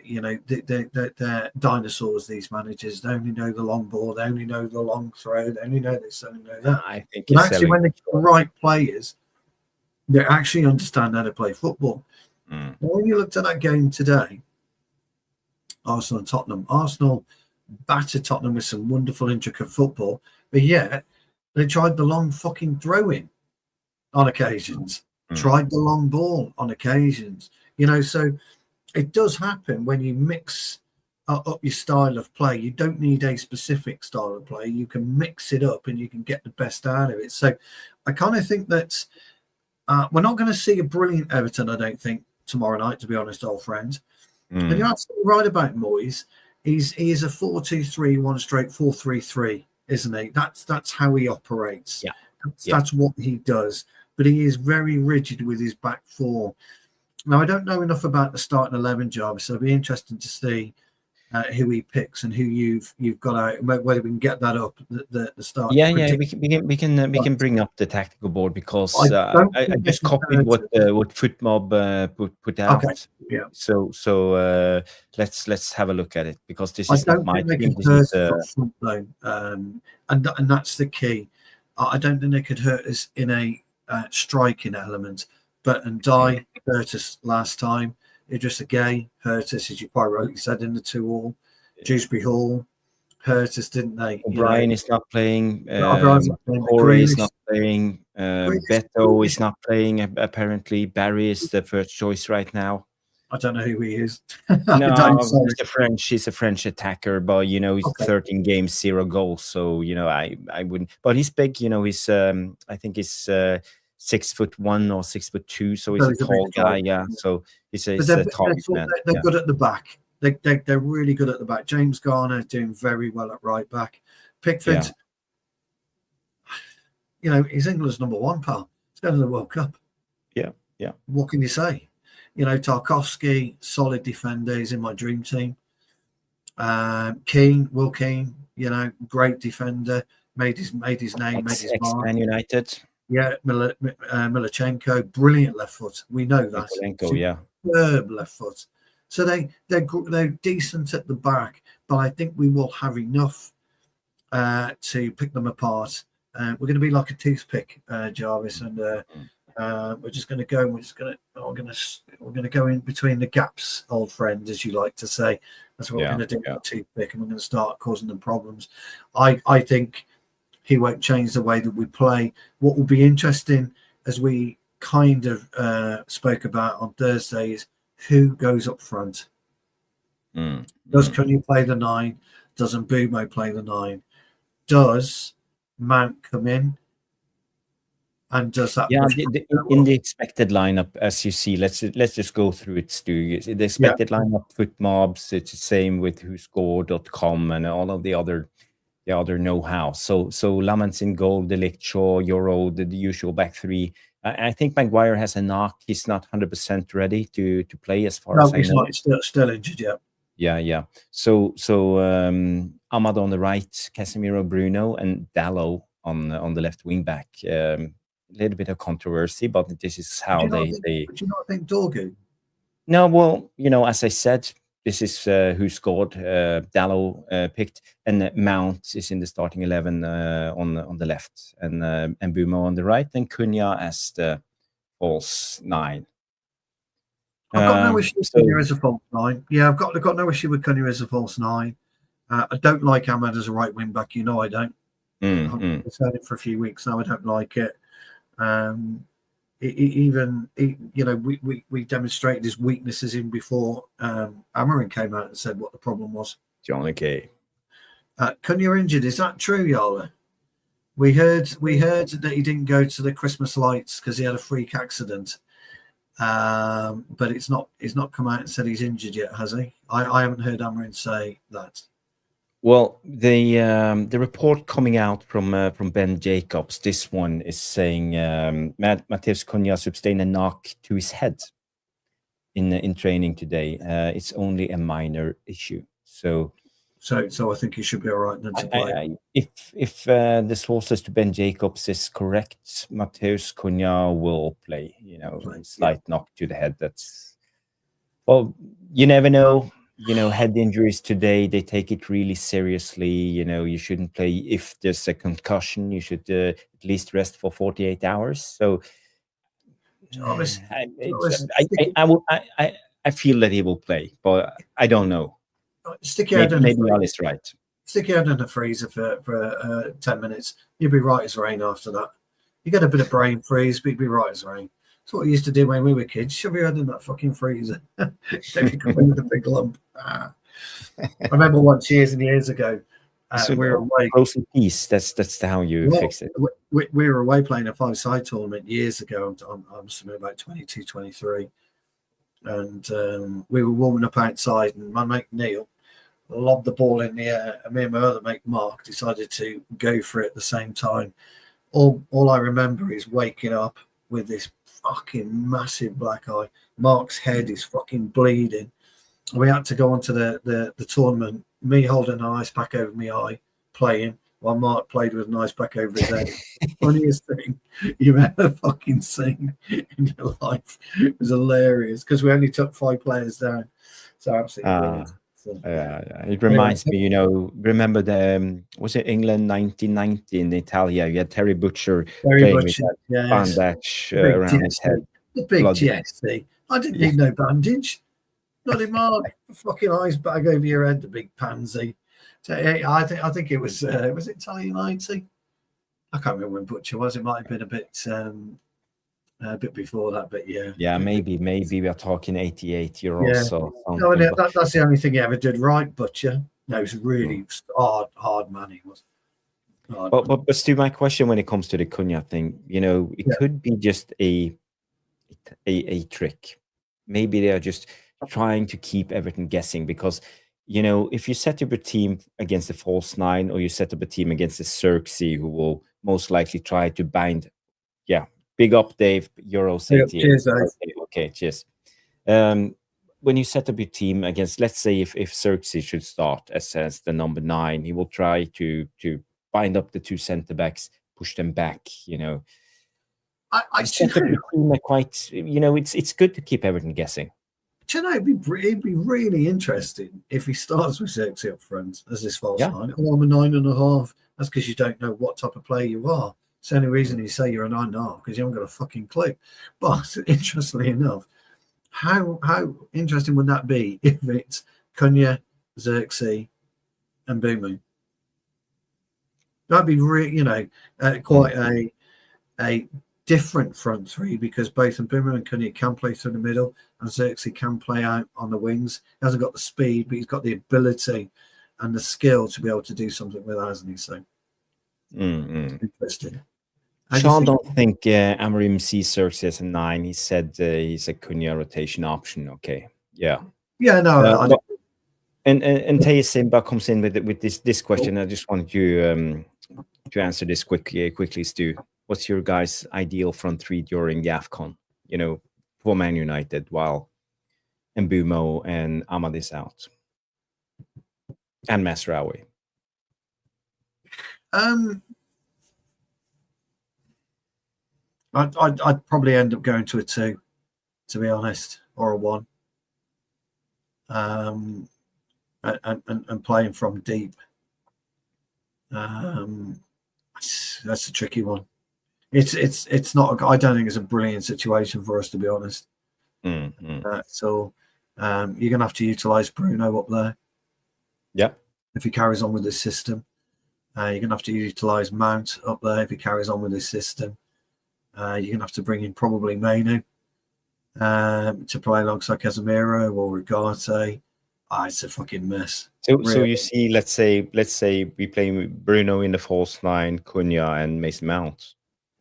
Speaker 2: They're dinosaurs, these managers. They only know the long ball, they only know the long throw, they only know this, they only know that.
Speaker 1: I think
Speaker 2: but actually, when they get the right players, they actually understand how to play football. Now, when you looked at that game today, Arsenal and Tottenham, Arsenal battered Tottenham with some wonderful, intricate football, but yet they tried the long fucking throw-in on occasions, tried the long ball on occasions. So it does happen when you mix up your style of play. You don't need a specific style of play. You can mix it up and you can get the best out of it. So I kind of think that we're not going to see a brilliant Everton, I don't think, tomorrow night, to be honest, old friend. And you're absolutely right about Moyes. He is a 4-2-3-1/4-3-3, isn't he? That's how he operates. That's what he does. But he is very rigid with his back four. Now, I don't know enough about the starting 11, Jarvis, so it'll be interesting to see who he picks and who you've got out, whether we can get that up, the start.
Speaker 1: We can bring up the tactical board, because I just copied what FootMob put out.
Speaker 2: Okay. Yeah.
Speaker 1: So let's have a look at it, because this is not my team.
Speaker 2: And that's the key. I don't think they could hurt us in a striking element. But Ndai hurt us last time. Idrissa Gueye hurt us, as you quite rightly said, in the 2-2. Dewsbury Hall hurt us, didn't they?
Speaker 1: O'Brien is not playing. Corey is not playing. Beto is not playing, apparently. Barry is the first choice right now.
Speaker 2: I don't know who he is.
Speaker 1: No, he's a French attacker, but he's 13 games, 0 goals. So I wouldn't. But he's big. He's I think he's 6'1" or 6'2", so he's a tall guy. Yeah, so he's a tall man.
Speaker 2: They're good at the back. They're really good at the back. James Garner doing very well at right back. Pickford, he's England's number 1, pal. He's going to the World Cup.
Speaker 1: Yeah.
Speaker 2: What can you say? Tarkowski, solid defender. He's in my dream team. Will Keane, great defender. Made his name, made his mark.
Speaker 1: Man United.
Speaker 2: Yeah, Milachenko, brilliant left foot. We know that. Superb left foot. So they're decent at the back, but I think we will have enough to pick them apart. We're going to be like a toothpick, Jarvis, and we're just going to go. We're going to go in between the gaps, old friend, as you like to say. That's what we're going to do with a toothpick, and we're going to start causing them problems. I think he won't change the way that we play. What will be interesting, as we kind of spoke about on Thursday, is who goes up front. Does Cunha play the 9? Does Mbeumo play the 9? Does Mount come in? And does that?
Speaker 1: Yeah, in the expected lineup, as you see, let's just go through it, Stu. The expected lineup, FootMobs, it's the same with WhoScored.com and all of the other know-how. So Lamans in goal, Ligt, Shaw, Yoro, the usual back three. I think Maguire has a knock. He's not 100% ready to play, as far as I know.
Speaker 2: No, he's not. Still injured,
Speaker 1: Yeah. So Ahmad on the right, Casemiro, Bruno, and Dalot on the left wing back. A little bit of controversy, but this is how they.
Speaker 2: Would you not think Dorgu?
Speaker 1: No, well, as I said, this is who scored. Dalot picked, and Mount is in the starting 11 on the left, and Mbeumo on the right, and Cunha as the false 9.
Speaker 2: I've got no issue with Cunha as a false 9. Yeah, I've got no issue with Cunha as a false 9. I don't like Ahmad as a right wing back. I don't. I've said it for a few weeks now. I don't like it. We demonstrated his weaknesses in before Amorim came out and said what the problem was.
Speaker 1: Johnny K.
Speaker 2: Cunha injured. Is that true, Yoro? We heard that he didn't go to the Christmas lights because he had a freak accident. But he's not come out and said he's injured yet, has he? I haven't heard Amorim say that.
Speaker 1: Well, the report coming out from Ben Jacobs, this one is saying Matheus Cunha sustained a knock to his head in training today. It's only a minor issue. So
Speaker 2: I think he should be all right then to play.
Speaker 1: If the sources to Ben Jacobs is correct, Matheus Cunha will play. Slight knock to the head. That's, well, you never know. Head injuries today, they take it really seriously. You shouldn't play if there's a concussion. You should at least rest for 48 hours. So I feel that he will play, but I don't know.
Speaker 2: Stick your head in
Speaker 1: maybe Ali's right.
Speaker 2: Stick your head in the freezer for 10 minutes. You'll be right as rain after that. You get a bit of brain freeze, but you'll be right as rain. That's what we used to do when we were kids. Shove your head in that fucking freezer. Then you come in with a big lump. I remember once years and years ago, we were away.
Speaker 1: Frozen peace. That's how you fix it.
Speaker 2: We were away playing a 5-side tournament years ago. I'm about 22, 23. And we were warming up outside, and my mate Neil lobbed the ball in the air, and me and my other mate Mark decided to go for it at the same time. All I remember is waking up with this fucking massive black eye. Mark's head is fucking bleeding. We had to go onto the tournament, me holding an ice pack over my eye, playing, while Mark played with an ice pack over his head. Funniest thing you've ever fucking seen in your life. It was hilarious because we only took 5 players down. So absolutely brilliant.
Speaker 1: Yeah. It reminds me, remember was it England 1990 in Italia? You had Terry Butcher playing with that bandage around his head.
Speaker 2: The big GST. I didn't need no bandage. Not in my fucking ice bag over your head, the big pansy. So, I think it was it Italia 90? I can't remember when Butcher was. It might have been a bit before that, but yeah.
Speaker 1: Yeah, maybe we are talking 88 euros or something.
Speaker 2: No, that's the only thing he ever did right, Butcher. No, he was really hard man. He was.
Speaker 1: But Stu, my question when it comes to the Cunha thing, it could be just a trick. Maybe they are just trying to keep Everton guessing because, if you set up a team against the false 9 or you set up a team against the Xerxes, who will most likely try to bind, big up, Dave, Euro 88.
Speaker 2: Cheers,
Speaker 1: okay, cheers. When you set up your team against, let's say if Xerxes should start as the number 9, he will try to bind up the 2 centre-backs, push them back,
Speaker 2: I
Speaker 1: set up your team quite, it's good to keep Everton guessing.
Speaker 2: Do you know, it'd be really interesting if he starts with Xerxes up front as this false 9. Oh, I'm a 9.5. That's because you don't know what type of player you are. It's the only reason you say you're a 9.5 because you haven't got a fucking clue. But interestingly enough, how interesting would that be if it's Cunha, Xerxes, and Boomy? That'd be quite a different front three because both Boomer and Cunha can play through the middle and Xerxes can play out on the wings. He hasn't got the speed, but he's got the ability and the skill to be able to do something with that, hasn't he? So interesting.
Speaker 1: Sean don't think Amorim sees Xerxes as a 9. He said he's a Cunha rotation option. Okay, yeah,
Speaker 2: no.
Speaker 1: And Taya Simba comes in with this question. I just wanted you to answer this quickly, Stu. What's your guys' ideal front 3 during the AFCON? For Man United while Mbumo and Ahmad is out, and Masraoui.
Speaker 2: I'd probably end up going to a 2, to be honest, or a 1. And playing from deep. That's a tricky one. It's not. I don't think it's a brilliant situation for us, to be honest. So you're gonna have to utilize Bruno up there.
Speaker 1: Yeah.
Speaker 2: If he carries on with this system, you're gonna have to utilize Mount up there. If he carries on with this system, you're gonna have to bring in probably Mainu to play alongside Casemiro or Ugarte. It's a fucking mess.
Speaker 1: So
Speaker 2: Really.
Speaker 1: you see, let's say we play Bruno in the false line, Cunha and Mason Mount.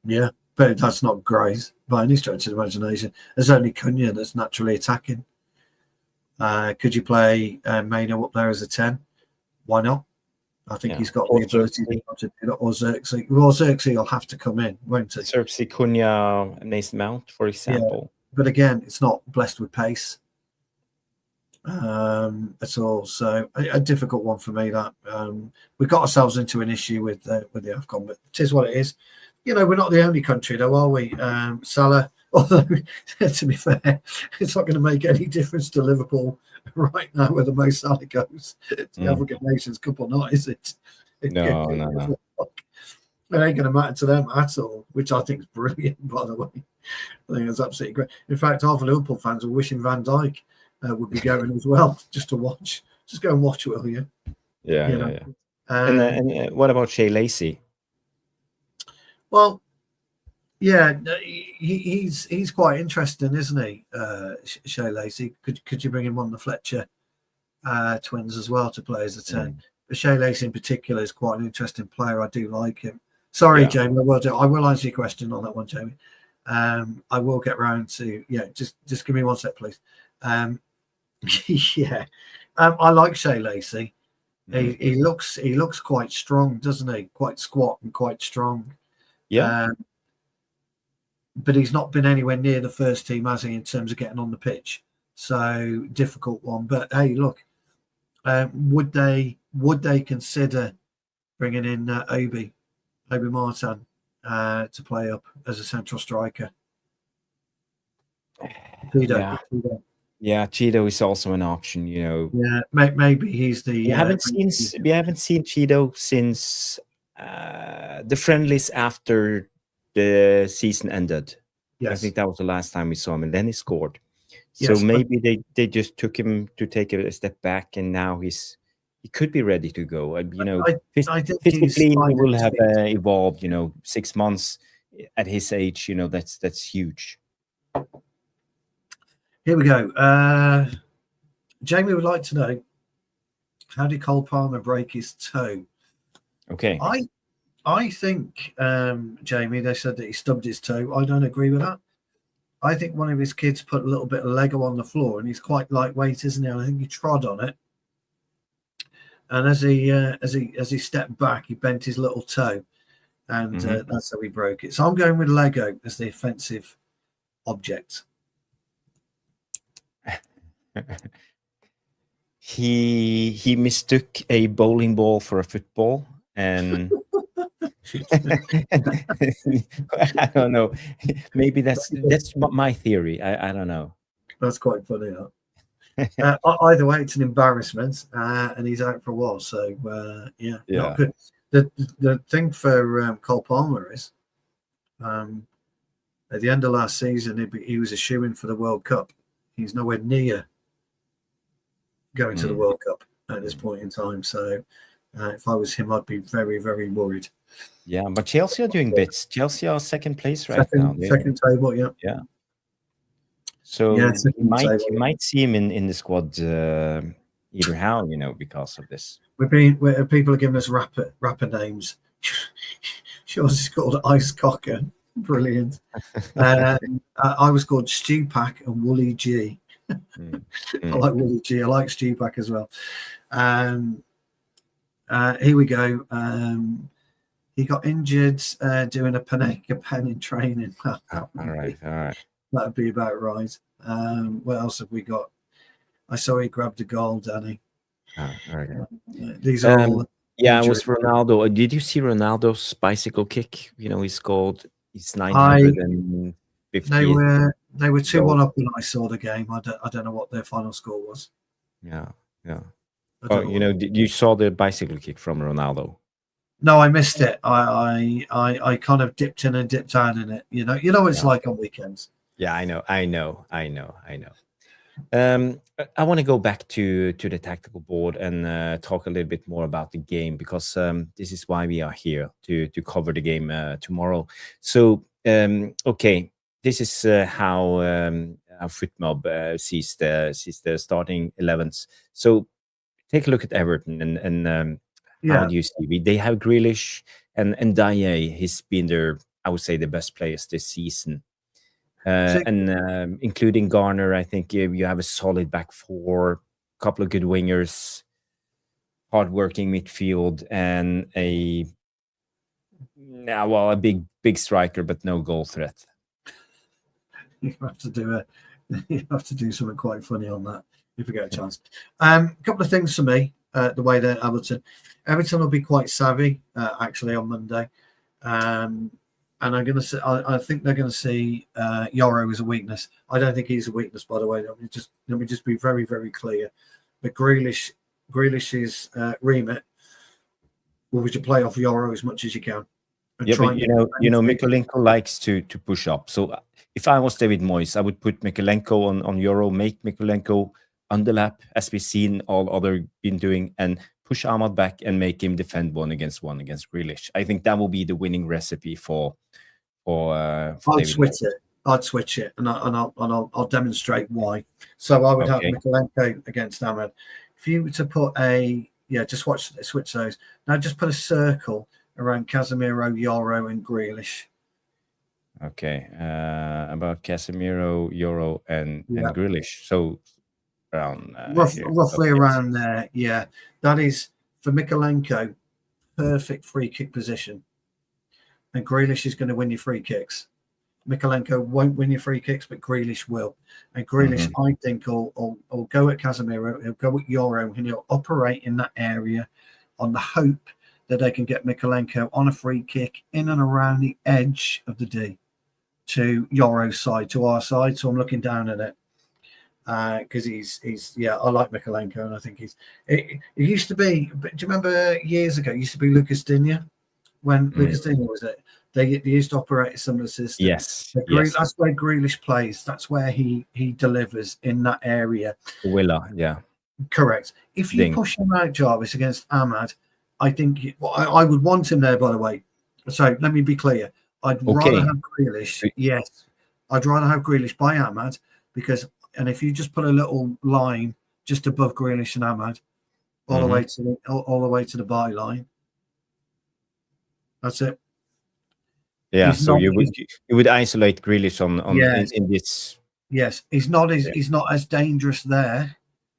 Speaker 2: Yeah, but that's not great by any stretch of the imagination. There's only Cunha that's naturally attacking. Could you play Maino up there as a 10? Why not? I think he's got the ability to do that. Or Xerxes. Well, Xerxes will have to come in, won't he?
Speaker 1: Xerxes, Cunha, Mason Mount, for example.
Speaker 2: Yeah. But again, it's not blessed with pace at all. So a difficult one for me. That we got ourselves into an issue with the AFCON, but it is what it is. You know, we're not the only country, though, are we? Salah, although to be fair, it's not going to make any difference to Liverpool right now where the Mo Salah goes to the African Nations Cup or not, is it?
Speaker 1: No.
Speaker 2: It ain't going to matter to them at all, which I think is brilliant, by the way. I think it's absolutely great. In fact, half of Liverpool fans are wishing Van Dijk would be going as well, just to watch. Just go and watch, will you?
Speaker 1: Yeah. And what about Shea Lacey?
Speaker 2: Well, yeah, he's quite interesting, isn't he, Shea Lacey? Could you bring him on the Fletcher twins as well to play as a 10? But Shea Lacey in particular is quite an interesting player. I do like him. Sorry, Jamie, I will answer your question on that one, Jamie. I will get round to just give me one sec, please. I like Shea Lacey. He looks quite strong, doesn't he? Quite squat and quite strong.
Speaker 1: Yeah.
Speaker 2: But he's not been anywhere near the first team, has he, in terms of getting on the pitch? So difficult one. But hey, look, would they consider bringing in Obi Martin to play up as a central striker?
Speaker 1: Cheeto is also an option, you know.
Speaker 2: Yeah, maybe he's the.
Speaker 1: We haven't seen Cheeto since the friendlies after the season ended. Yes. I think that was the last time we saw him, and then he scored. So maybe they just took him to take a step back, and now he could be ready to go. You know, physically he will have evolved. You know, 6 months at his age. You know, that's huge.
Speaker 2: Here we go. Jamie would like to know, how did Cole Palmer break his toe?
Speaker 1: Okay.
Speaker 2: I think, Jamie, they said that he stubbed his toe. I don't agree with that. I think one of his kids put a little bit of Lego on the floor, and he's quite lightweight, isn't he? I think he trod on it, and as he stepped back, he bent his little toe, and that's how he broke it. So I'm going with Lego as the offensive object.
Speaker 1: He mistook a bowling ball for a football, and I don't know. Maybe that's my theory. I don't know.
Speaker 2: That's quite funny. Huh? Either way, it's an embarrassment, and he's out for a while. So not good. The thing for Cole Palmer is, at the end of last season, he was a shoo-in for the World Cup. He's nowhere near going to the World Cup at this point in time. So if I was him, I'd be very, very worried.
Speaker 1: Yeah, but Chelsea are doing bits. Chelsea are second place now.
Speaker 2: Second table, yeah.
Speaker 1: So you might see him in the squad either how, you know, because of this.
Speaker 2: People are giving us rapper names. Yours is called Ice Cocker. Brilliant. I was called Stupak and Wooly G. I like Wooly G. I like Stupak as well. Here we go. He got injured doing a Panenka pen in training.
Speaker 1: All right.
Speaker 2: That'd be about right. What else have we got? I saw he grabbed a goal, Danny. These are all.
Speaker 1: Yeah, it was Ronaldo. Did you see Ronaldo's bicycle kick? You know, he scored. He's 950.
Speaker 2: They were 2-1 up when I saw the game. I don't know what their final score was.
Speaker 1: Yeah. Oh, you know, you saw the bicycle kick from Ronaldo.
Speaker 2: No, I missed it. I kind of dipped in and dipped out in it. You know what it's like on weekends.
Speaker 1: Yeah, I know. I want to go back to the tactical board and talk a little bit more about the game, because this is why we are here to cover the game tomorrow. So, okay, this is how FootMob sees the starting 11s. So take a look at Everton and how do you see? They have Grealish and Dye. He's been their, I would say, the best players this season. And including Garner, I think you have a solid back four, couple of good wingers, hard-working midfield, and a big striker, but no goal threat.
Speaker 2: You have to do something quite funny on that if you get a chance. A couple of things for me. The way that Everton will be quite savvy actually on Monday, and I'm going to say I think they're going to see Yoro as a weakness. I don't think he's a weakness, by the way. Let me just be very, very clear. But Grealish's remit will be to play off Yoro as much as you can.
Speaker 1: Yeah, but Mykolenko likes to push up. So if I was David Moyes, I would put Mykolenko on Yoro, make Mykolenko underlap, as we've seen all other been doing, and push Ahmad back and make him defend one against Grealish. I think that will be the winning recipe for
Speaker 2: I'd switch it, and I'll demonstrate why. So I would have Mykolenko against Ahmad. If you were to put just switch those. Now just put a circle around Casemiro, Yoro, and Grealish.
Speaker 1: Okay, about Casemiro, Yoro, and Grealish. So around
Speaker 2: roughly around there. Yeah, that is for Mykolenko, perfect free kick position. And Grealish is going to win your free kicks. Mykolenko won't win your free kicks, but Grealish will. And Grealish, I think, will go at Casemiro, he'll go at Yoro, and he'll operate in that area on the hope that they can get Mykolenko on a free kick in and around the edge of the D to Yoro's side, to our side. So I'm looking down at it because he's I like Mykolenko, and I think it used to be. Do you remember years ago? It used to be Lucas Digne when Lucas Digne was it. They used to operate a similar system.
Speaker 1: Yes.
Speaker 2: That's where Grealish plays. That's where he delivers in that area.
Speaker 1: Willa, yeah.
Speaker 2: Correct. If you push him out, Jarvis, against Ahmad, I think I would want him there, by the way. So let me be clear. I'd rather have Grealish. Yes. I'd rather have Grealish by Ahmad and if you just put a little line just above Grealish and Ahmad, all the way to the byline. That's it.
Speaker 1: Yeah, so you would isolate Grealish on in this.
Speaker 2: Yes, he's not as dangerous there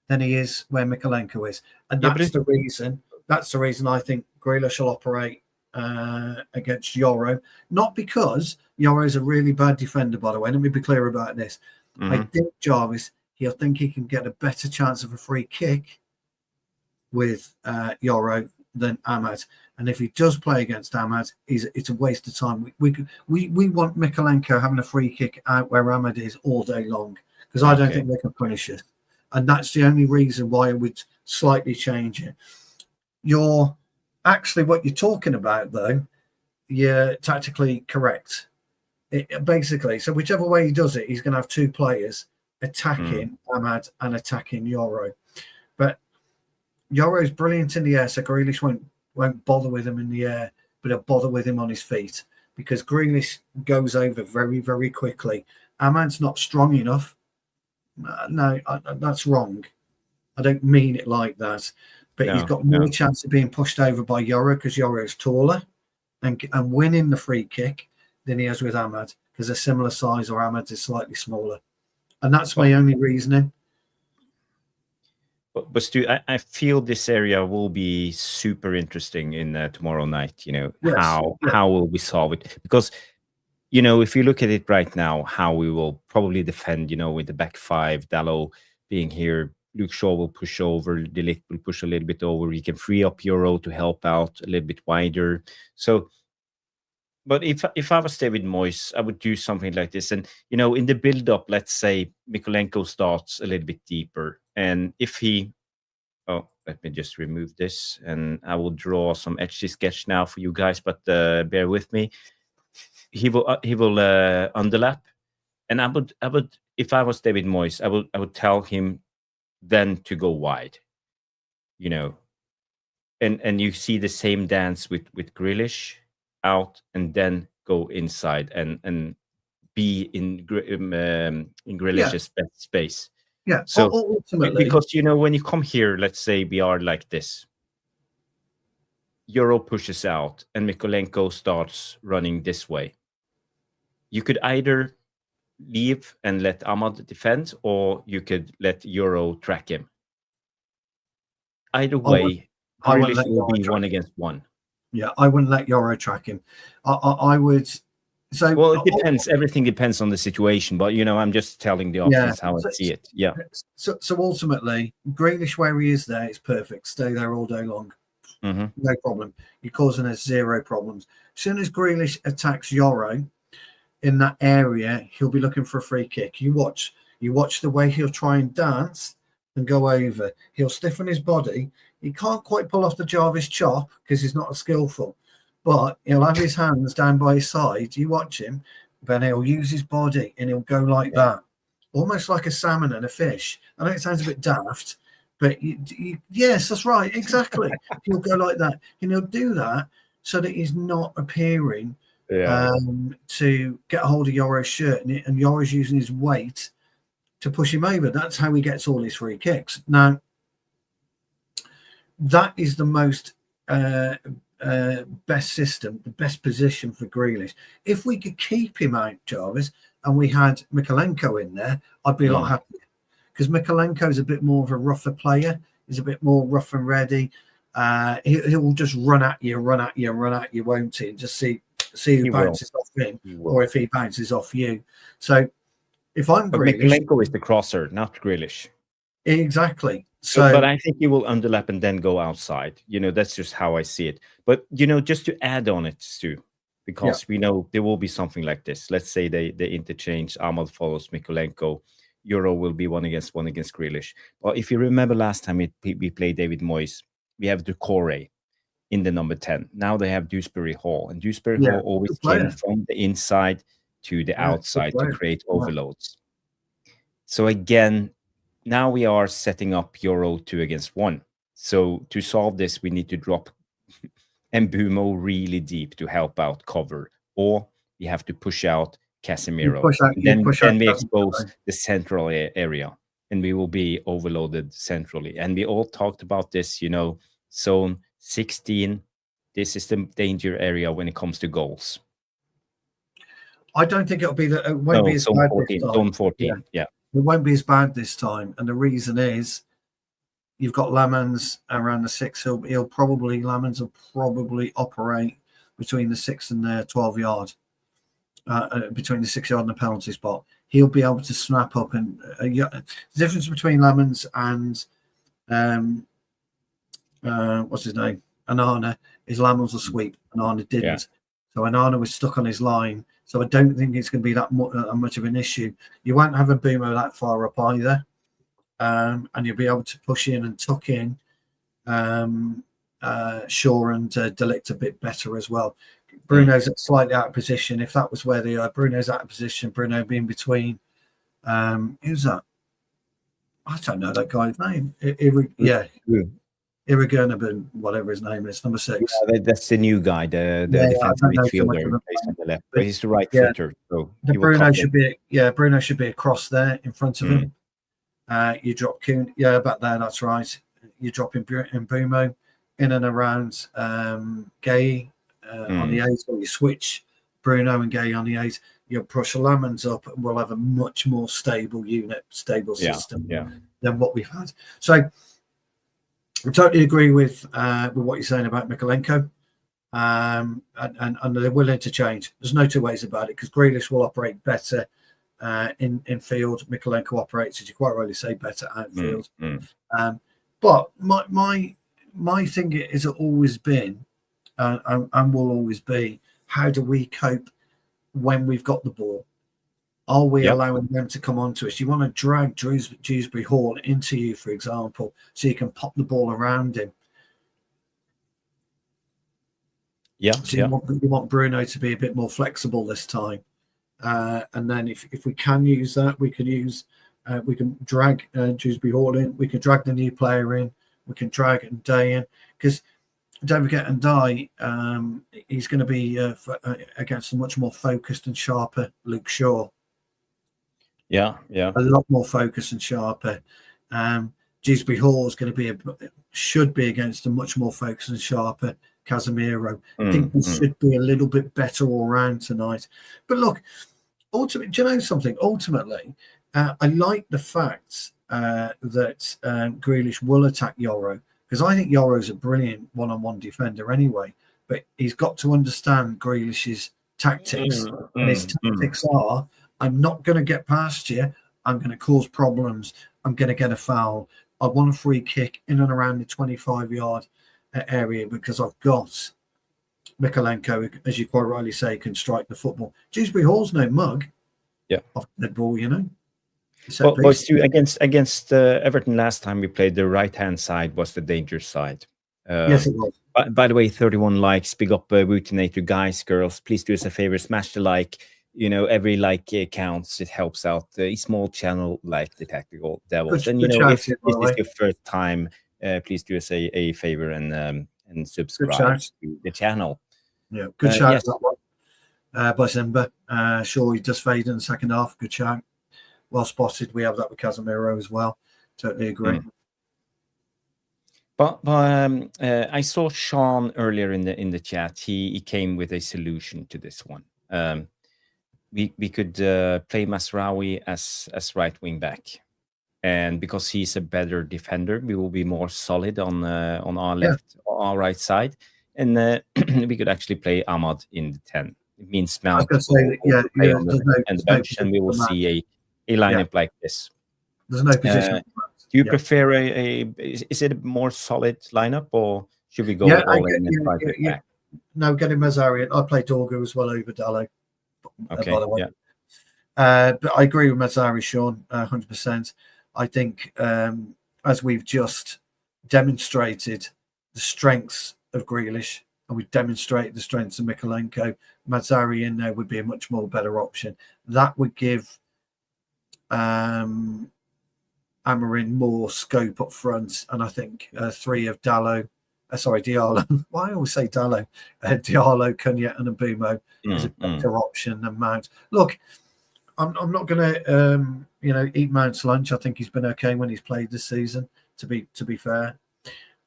Speaker 2: than he is where Mykolenko is, and that's the reason. That's the reason I think Grealish will operate against Yoro. Not because Yoro is a really bad defender, by the way. Let me be clear about this. I think Jarvis, he'll think he can get a better chance of a free kick with Yoro than Ahmad. And if he does play against Ahmad, it's a waste of time. We want Mykolenko having a free kick out where Ahmad is all day long, because I don't think they can punish it. And that's the only reason why I would slightly change it. What you're talking about, though, you're tactically correct. Basically, so whichever way he does it, he's going to have two players attacking Ahmad and attacking Yoro. But Yoro's brilliant in the air, so Grealish won't bother with him in the air, but he'll bother with him on his feet, because Grealish goes over very, very quickly. Ahmad's not strong enough. No, that's wrong. I don't mean it like that. But he's got more chance of being pushed over by Yoro, because Yoro is taller and winning the free kick than he has with Ahmad, because they're similar size, or Ahmad is slightly smaller. And that's my only reasoning.
Speaker 1: But Stu, I feel this area will be super interesting in tomorrow night. How will we solve it? Because if you look at it right now, how we will probably defend, with the back five, Dalot being here, Luke Shaw will push over, Ligt will push a little bit over. You can free up Yoro to help out a little bit wider. So, but if I was David Moyes, I would do something like this. And, in the build-up, let's say Mykolenko starts a little bit deeper. And if let me just remove this, and I will draw some etchy sketch now for you guys, but bear with me. He will underlap. And I would, if I was David Moyes, I would tell him then to go wide, and you see the same dance with Grealish out, and then go inside and be in Grealish's best space.
Speaker 2: Yeah.
Speaker 1: So
Speaker 2: Ultimately,
Speaker 1: because when you come here, let's say we are like this. Yoro pushes out and Mykolenko starts running this way. You could either leave and let Ahmad defend, or you could let Yoro track him. Either way, Grealish will be 1-against-1.
Speaker 2: Yeah, I wouldn't let Yoro track him. I would. So
Speaker 1: well, it depends. Everything depends on the situation, but I'm just telling the options how I see it. Yeah.
Speaker 2: So ultimately, Grealish where he is there is perfect. Stay there all day long.
Speaker 1: Mm-hmm.
Speaker 2: No problem. You're causing us zero problems. As soon as Grealish attacks Yoro in that area, he'll be looking for a free kick. You watch the way he'll try and dance and go over. He'll stiffen his body. He can't quite pull off the Jarvis chop because he's not as skillful, but he'll have his hands down by his side. You watch him, then he'll use his body and he'll go like that, almost like a salmon and a fish. I know it sounds a bit daft, but yes, that's right, exactly. He'll go like that, and he'll do that so that he's not appearing to get a hold of Yoro's shirt, and Yoro's using his weight to push him over. That's how he gets all his free kicks. Now, that is the most best system, the best position for Grealish. If we could keep him out, Jarvis, and we had Mykolenko in there, I'd be a lot happier. Because Mykolenko is a bit more of a rougher player. He's a bit more rough and ready. He'll just run at you, won't he? And just see who bounces off him, or if he bounces off you. So if I'm Grealish,
Speaker 1: Mykolenko is the crosser, not Grealish.
Speaker 2: Exactly. So,
Speaker 1: but I think he will underlap and then go outside. That's just how I see it. But just to add on it, Stu, because we know there will be something like this. Let's say they interchange. Ahmad follows Mykolenko. Yoro will be 1-against-1 against Grealish. But if you remember last time we played David Moyes, we have Doucouré in the number 10. Now they have Dewsbury Hall, and Dewsbury Hall always came from the inside to the outside to create overloads. So again, now we are setting up Yoro 2-against-1. So to solve this, we need to drop Mbeumo really deep to help out cover, or we have to push out Casemiro. Then we expose the central area, and we will be overloaded centrally. And we all talked about this, zone 16. This is the danger area when it comes to goals.
Speaker 2: I don't think it'll be that. It won't be as bad this time.
Speaker 1: Zone 14, yeah.
Speaker 2: It won't be as bad this time, and the reason is you've got Lamans around the 6. Lamans will probably operate between the 6 and the 12 yard, between the 6 yard and the penalty spot. He'll be able to snap up, and the difference between Lamans and what's his name, Onana, is Lamans will sweep. Onana didn't. Yeah. So Onana was stuck on his line. So I don't think it's going to be that much of an issue. You won't have a Mbeumo that far up either. And you'll be able to push in and tuck in Shaw and De Ligt a bit better as well. Bruno's slightly out of position. If that was where they are, Bruno's out of position. Bruno being between. Who's that? I don't know that guy's name. Irregurnabin, whatever his name is, number 6.
Speaker 1: Yeah, that's the new guy, the defensive midfielder based on the left. But he's the right footer. So
Speaker 2: Bruno should be across there in front of him. You drop Kuhn, back there, that's right. You drop Mbeumo in and around Gay on the 8, or you switch Bruno and Gay on the 8. You'll push Lamans up, and we'll have a much more stable system than what we've had. So I totally agree with what you're saying about Mykolenko, and they're willing to change. There's no two ways about it, because Grealish will operate better in field. Mykolenko operates, as you quite rightly say, better outfield. But my thing has always been, and will always be, how do we cope when we've got the ball? Are we allowing them to come onto us? You want to drag Dewsbury Hall into you, for example, so you can pop the ball around him. So you want Bruno to be a bit more flexible this time. And then if we can use that, we can drag Dewsbury Hall in. We can drag the new player in. We can drag Day in. Because don't forget Ndai, he's going to be against a much more focused and sharper Luke Shaw.
Speaker 1: Yeah.
Speaker 2: A lot more focused and sharper. Gisby Hall is going to should be against a much more focused and sharper Casemiro. I think we should be a little bit better all round tonight. But look, ultimately, do you know something? Ultimately, I like the fact that Grealish will attack Yoro, because I think Yoro's a brilliant one-on-one defender anyway. But he's got to understand Grealish's tactics. And his tactics are, I'm not going to get past you. I'm going to cause problems. I'm going to get a foul. I want a free kick in and around the 25-yard area because I've got Mykolenko, as you quite rightly say, can strike the football. Dewsbury Hall's no mug.
Speaker 1: Yeah.
Speaker 2: Off the ball, you know.
Speaker 1: Well, boys, too, against Everton last time we played, the right-hand side was the danger side.
Speaker 2: Yes, it was.
Speaker 1: By the way, 31 likes. Big up Routinator guys, girls. Please do us a favor, smash the like. You know, every like counts. It helps out a small channel like the Tactical Devils. And, you know, if this is your first time, please do us a favor and subscribe to the channel.
Speaker 2: Yeah, good shout. Yes. By Simba. Sure, he does fade in the second half. Good shout. Well spotted. We have that with Casemiro as well. Totally agree.
Speaker 1: But I saw Sean earlier in the chat. He came with a solution to this one. We could play Masraoui as right wing back, and because he's a better defender, we will be more solid on our left, our right side, and we could actually play Ahmad in the 10. It means Mount on the bench, and we will see a lineup like this.
Speaker 2: There's no position.
Speaker 1: Do you prefer is it a more solid lineup, or should we go all in and try to back?
Speaker 2: No, get him Mazarian. I play Dorgu as well over Dallo.
Speaker 1: Okay,
Speaker 2: by the way. But I agree with Mazzari, Sean, 100%. I think as we've just demonstrated the strengths of Grealish and we've demonstrated the strengths of Mykolenko, Mazzari in there would be a much more better option. That would give Amorim more scope up front, and I think three of Diallo. Why I always say Diallo? Diallo, Cunha, and Mbumo is a better option than Mount. Look, I'm not going to eat Mount's lunch. I think he's been okay when he's played this season. To be fair,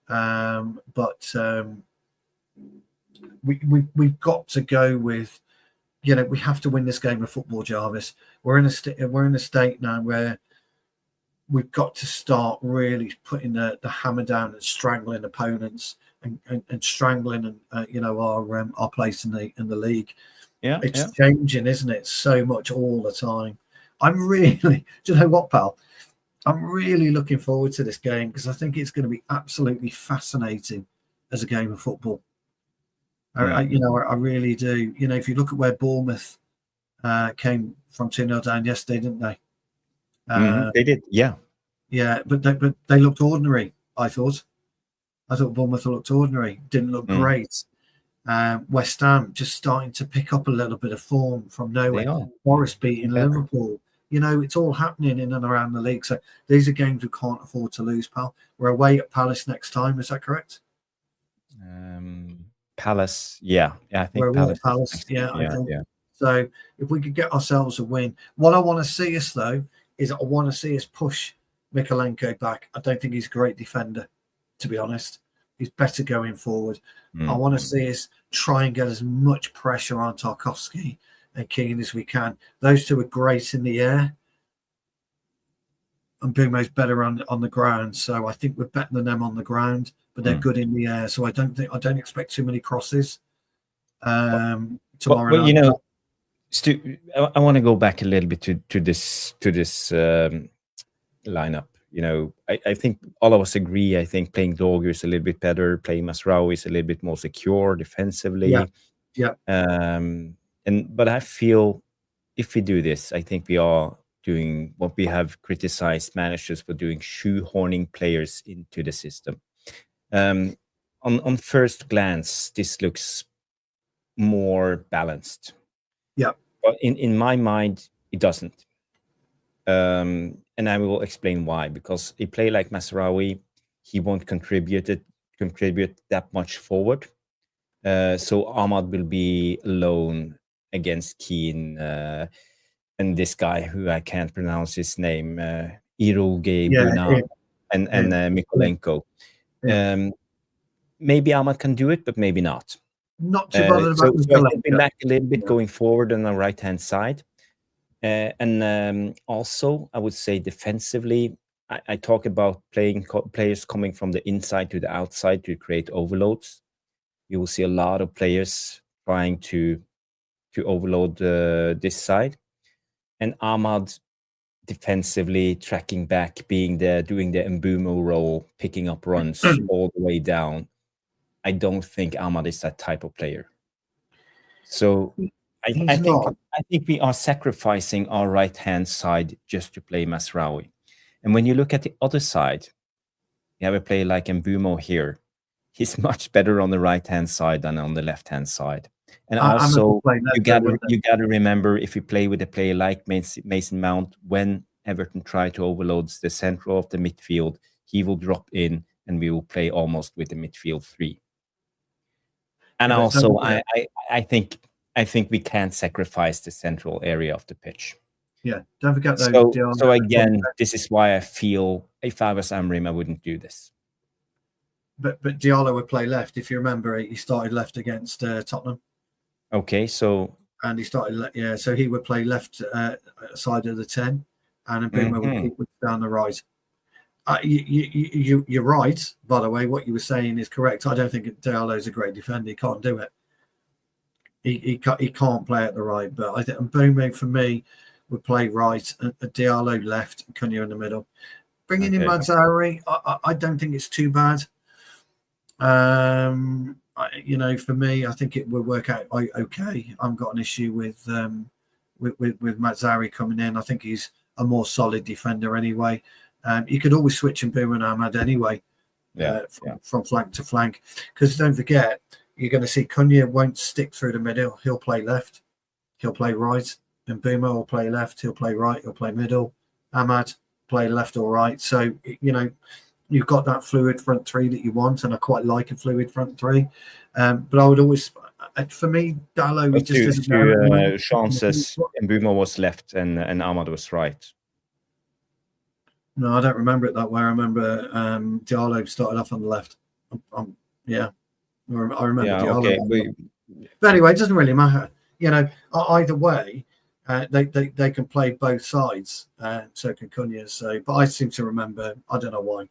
Speaker 2: but we've got to go with, we have to win this game of football, Jarvis. We're in a state now where we've got to start really putting the hammer down and strangling opponents and strangling our place in the league.
Speaker 1: Yeah,
Speaker 2: it's changing, isn't it? So much all the time. Do you know what, pal? I'm really looking forward to this game because I think it's going to be absolutely fascinating as a game of football. I really do. If you look at where Bournemouth came from 2-0 down yesterday, didn't they?
Speaker 1: They did, yeah.
Speaker 2: Yeah, but they looked ordinary, I thought. Bournemouth looked ordinary. Didn't look great. West Ham just starting to pick up a little bit of form from nowhere. Forest beating Liverpool. It's all happening in and around the league. So these are games we can't afford to lose, pal. We're away at Palace next time. Is that correct?
Speaker 1: Palace, yeah. I think
Speaker 2: we're
Speaker 1: Palace.
Speaker 2: Palace. Yeah. So if we could get ourselves a win. What I want to see us, though, is I want to see us push Mykolenko back. I don't think he's a great defender, to be honest. He's better going forward. I want to see us try and get as much pressure on Tarkowski and Keane as we can. Those two are great in the air. And Bumo's better on the ground. So I think we're better than them on the ground, but they're good in the air. So I don't expect too many crosses tomorrow night.
Speaker 1: Stu, I want to go back a little bit to this lineup. I think all of us agree. I think playing Dorgu is a little bit better. Playing Masraoui is a little bit more secure defensively.
Speaker 2: Yeah.
Speaker 1: But I feel if we do this, I think we are doing what we have criticized managers for doing, shoehorning players into the system. On first glance, this looks more balanced.
Speaker 2: Yeah.
Speaker 1: But in my mind, it doesn't. And I will explain why. Because a player like Masraoui, he won't contribute contribute that much forward. So Ahmad will be alone against Keane and this guy who I can't pronounce his name, Iruge Buna and Mikolenko.
Speaker 2: Yeah.
Speaker 1: Maybe Ahmad can do it, but maybe not.
Speaker 2: Not too bothered about
Speaker 1: so I think we lack a little bit going forward on the right-hand side. And also, I would say defensively, I talk about players coming from the inside to the outside to create overloads. You will see a lot of players trying to overload this side. And Ahmad defensively tracking back, doing the Mbumo role, picking up runs all the way down. I don't think Ahmad is that type of player. So I think we are sacrificing our right-hand side just to play Mazraoui. And when you look at the other side, you have a player like Mbumo here. He's much better on the right-hand side than on the left-hand side. And also, you got to remember, if you play with a player like Mason Mount, when Everton try to overload the central of the midfield, he will drop in, and we will play almost with the midfield 3. And also, I think we can't sacrifice the central area of the pitch.
Speaker 2: Yeah, don't forget those.
Speaker 1: So again, this is why I feel if I was Amorim, I wouldn't do this.
Speaker 2: But Diallo would play left. If you remember, he started left against Tottenham.
Speaker 1: Okay, so
Speaker 2: and he started, so he would play left side of the 10, and Mbumo would keep down the right. You're right, by the way. What you were saying is correct. I don't think Diallo is a great defender. He can't do it. He can't play at the right. But I think Mbumo, for me, would play right, Diallo left, and Cunha in the middle. Bringing in Mazraoui, I don't think it's too bad. For me, I think it will work out okay. I've got an issue with Mazraoui coming in. I think he's a more solid defender anyway. You could always switch Mbumo and Ahmad anyway, from flank to flank. Because don't forget, you're going to see Cunha won't stick through the middle. He'll play left. He'll play right. Mbumo will play left. He'll play right. He'll play middle. Ahmad play left or right. So, you've got that fluid front 3 that you want, and I quite like a fluid front 3. But I would always, for me, Diallo just doesn't.
Speaker 1: Sean says Mbumo was left and Ahmad was right.
Speaker 2: No, I don't remember it that way. I remember Diallo started off on the left. I remember Diallo.
Speaker 1: Okay.
Speaker 2: But anyway, it doesn't really matter. Either way, they can play both sides. So can Cunha. So, but I seem to remember. I don't know why.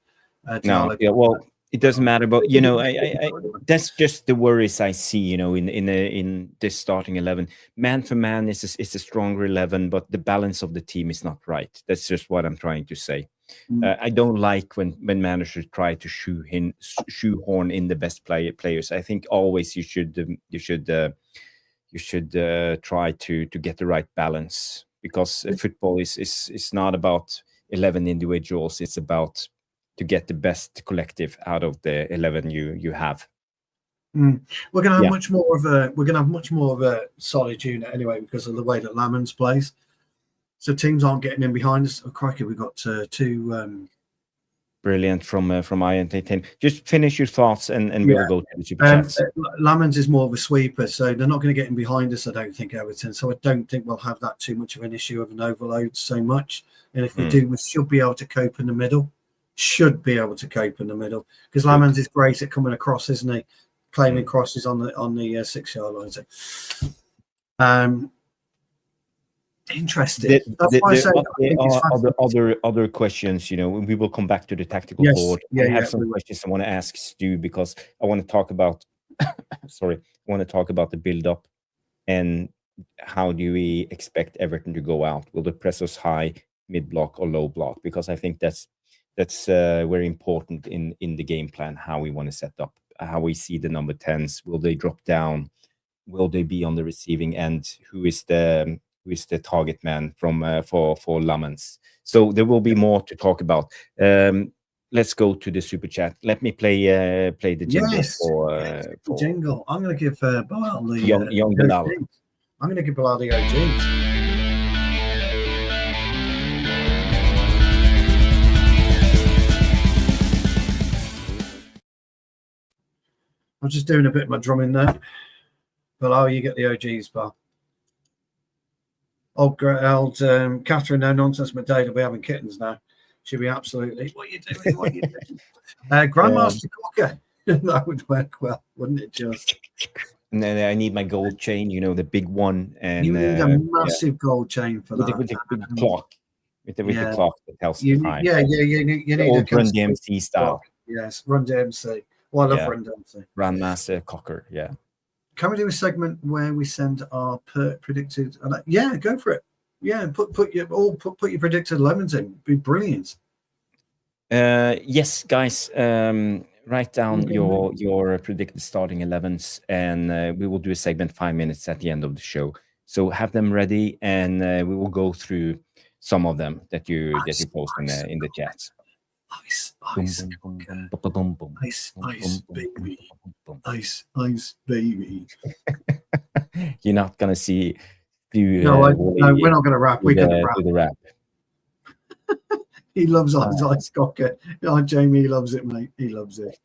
Speaker 1: It doesn't matter. But I that's just the worries I see. In this starting 11, man for man is a stronger 11, but the balance of the team is not right. That's just what I'm trying to say. I don't like when managers try to shoehorn in the best players. I think always you should try to get the right balance, because football is not about 11 individuals. It's about to get the best collective out of the 11 you have.
Speaker 2: We're going to have much more of a solid unit anyway, because of the way that Lamans plays. So teams aren't getting in behind us. Oh, crikey, we got 2.
Speaker 1: Brilliant from INT10. Just finish your thoughts and we'll go to the super chats.
Speaker 2: Lamans is more of a sweeper, so they're not going to get in behind us, I don't think, Everton. So I don't think we'll have that too much of an issue of an overload so much. And if we do, we should be able to cope in the middle. Because Lamans is great at coming across, isn't he? Claiming crosses on the 6-yard line. Interesting. That's why I say
Speaker 1: other questions. We will come back to the tactical board. I have some questions I want to ask Stu, because I want to talk about. I want to talk about the build-up and how do we expect Everton to go out? Will they press us high, mid block, or low block? Because I think that's very important in the game plan, how we want to set up, how we see the number 10s. Will they drop down? Will they be on the receiving end? Who is the target man for Lamans? So there will be more to talk about. Let's go to the super chat. Let me play the jingle for
Speaker 2: jingle. I'm going to give Bilal the
Speaker 1: young Bilal.
Speaker 2: I'm going to give Bilal the OGs. I'm just doing a bit of my drumming there. Below, you get the OGs bar. Old Catherine, no nonsense, McDade will be having kittens now. She'll be absolutely, what are you doing? What are you doing? Grandmaster Cocker. That would work well, wouldn't it, just?
Speaker 1: And then I need my gold chain, the big one. And
Speaker 2: you need a massive gold chain for that.
Speaker 1: With the big clock. With the clock that tells
Speaker 2: the
Speaker 1: time.
Speaker 2: You need
Speaker 1: old Run DMC style.
Speaker 2: Clock. Yes, Run DMC. Well, I love Run DMC.
Speaker 1: Grandmaster Cocker, yeah.
Speaker 2: Can we do a segment where we send our predicted? Yeah, go for it. Yeah, put your predicted 11s in. It'd be brilliant.
Speaker 1: Yes, guys. Write down your predicted starting 11s, and we will do a segment 5 minutes at the end of the show. So have them ready, and we will go through some of them that you post in the chat.
Speaker 2: Ice, baby. Ice, baby.
Speaker 1: You're not gonna see.
Speaker 2: No, we're not gonna rap. We're gonna rap.
Speaker 1: The rap.
Speaker 2: He loves ice cocker. Oh, Jamie loves it, mate. He loves it.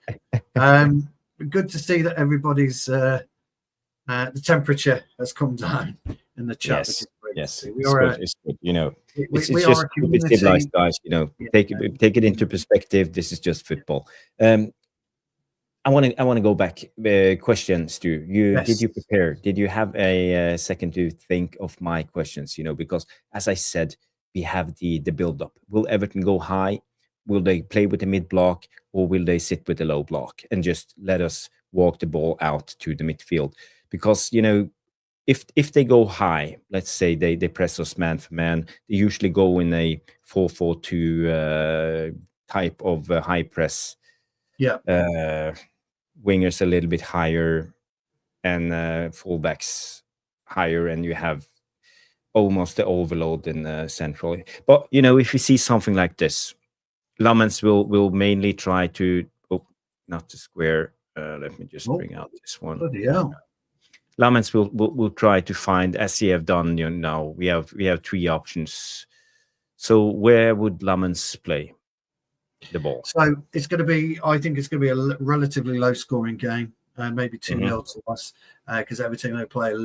Speaker 2: Good to see that everybody's the temperature has come down in the chat.
Speaker 1: Yes,
Speaker 2: it's
Speaker 1: good. It's just civilized, guys. Take it into perspective. This is just football. I want to go back. Question, Stu. Did you prepare? Did you have a second to think of my questions? Because as I said, we have the build up. Will Everton go high? Will they play with the mid block, or will they sit with the low block and just let us walk the ball out to the midfield? Because if they go high, let's say they press us man for man, they usually go in a 4-4-2 type of high press.
Speaker 2: Yeah.
Speaker 1: Wingers a little bit higher and fullbacks higher, and you have almost the overload in central. But if you see something like this, Lammens will mainly try to not the square. Let me just bring out this one.
Speaker 2: Bloody hell.
Speaker 1: Lammens will try to find, as he have done. Now we have 3 options. So where would Lammens play the ball?
Speaker 2: So it's going to be. I think it's going to be a relatively low scoring game, maybe 2-0 to us, because Everton will play a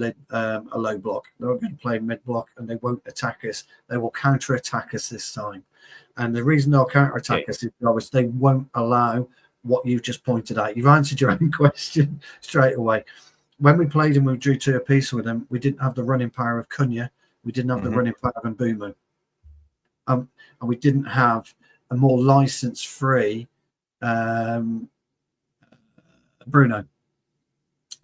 Speaker 2: low block. They're going to play mid block, and they won't attack us. They will counter attack us this time. And the reason they'll counter attack us is because they won't allow what you've just pointed out. You've answered your own question straight away. When we played and we drew 2 apiece with them, we didn't have the running power of Cunha. We didn't have the running power of Mbeumo. And we didn't have a more license-free Bruno.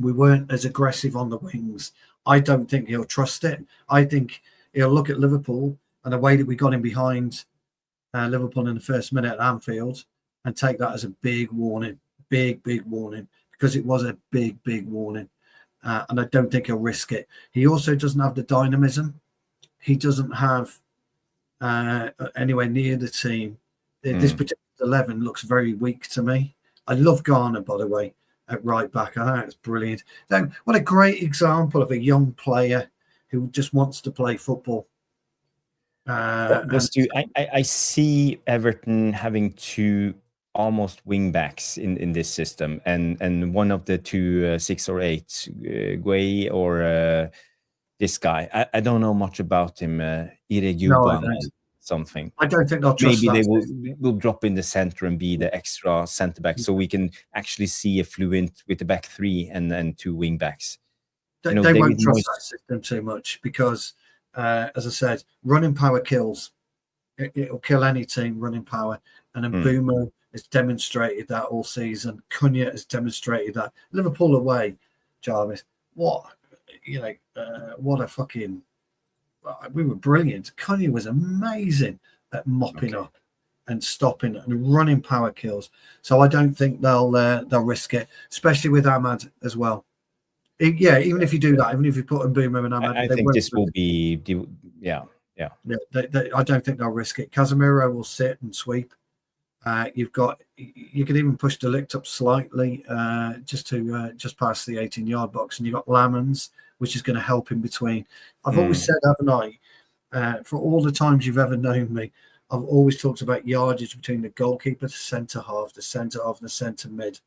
Speaker 2: We weren't as aggressive on the wings. I don't think he'll trust it. I think he'll look at Liverpool and the way that we got him behind Liverpool in the first minute at Anfield and take that as a big warning, big warning, because it was a big warning. And I don't think he'll risk it. He also doesn't have the dynamism. He doesn't have anywhere near the team. This particular 11 looks very weak to me. I love Garner, by the way, at right back. I think it's brilliant. What a great example of a young player who just wants to play football.
Speaker 1: I see Everton having 2 almost wing backs in this system, and one of the 2 6 or 8, Guay or this guy. I don't know much about him. Something.
Speaker 2: I don't think they'll trust.
Speaker 1: Maybe they will drop in the center and be the extra centre back, so we can actually see a fluent with the back 3 and then 2 wing backs.
Speaker 2: They won't trust that system too much because, as I said, running power kills. It'll kill any team, running power. And then Mbeumo has demonstrated that all season. Cunha has demonstrated that. Liverpool away, Jarvis. What a fucking. We were brilliant. Cunha was amazing at mopping up and stopping and running power kills. So I don't think they'll risk it, especially with Ahmad as well. Even if you do that, even if you put Mbeumo and Ahmad,
Speaker 1: I think this will be
Speaker 2: I don't think they'll risk it. Casemiro will sit and sweep. You could even push the Ligt up slightly just past the 18-yard box, and you've got Lammens, which is going to help in between. I've always said, haven't I, for all the times you've ever known me, I've always talked about yardage between the goalkeeper, the centre half, the centre mid.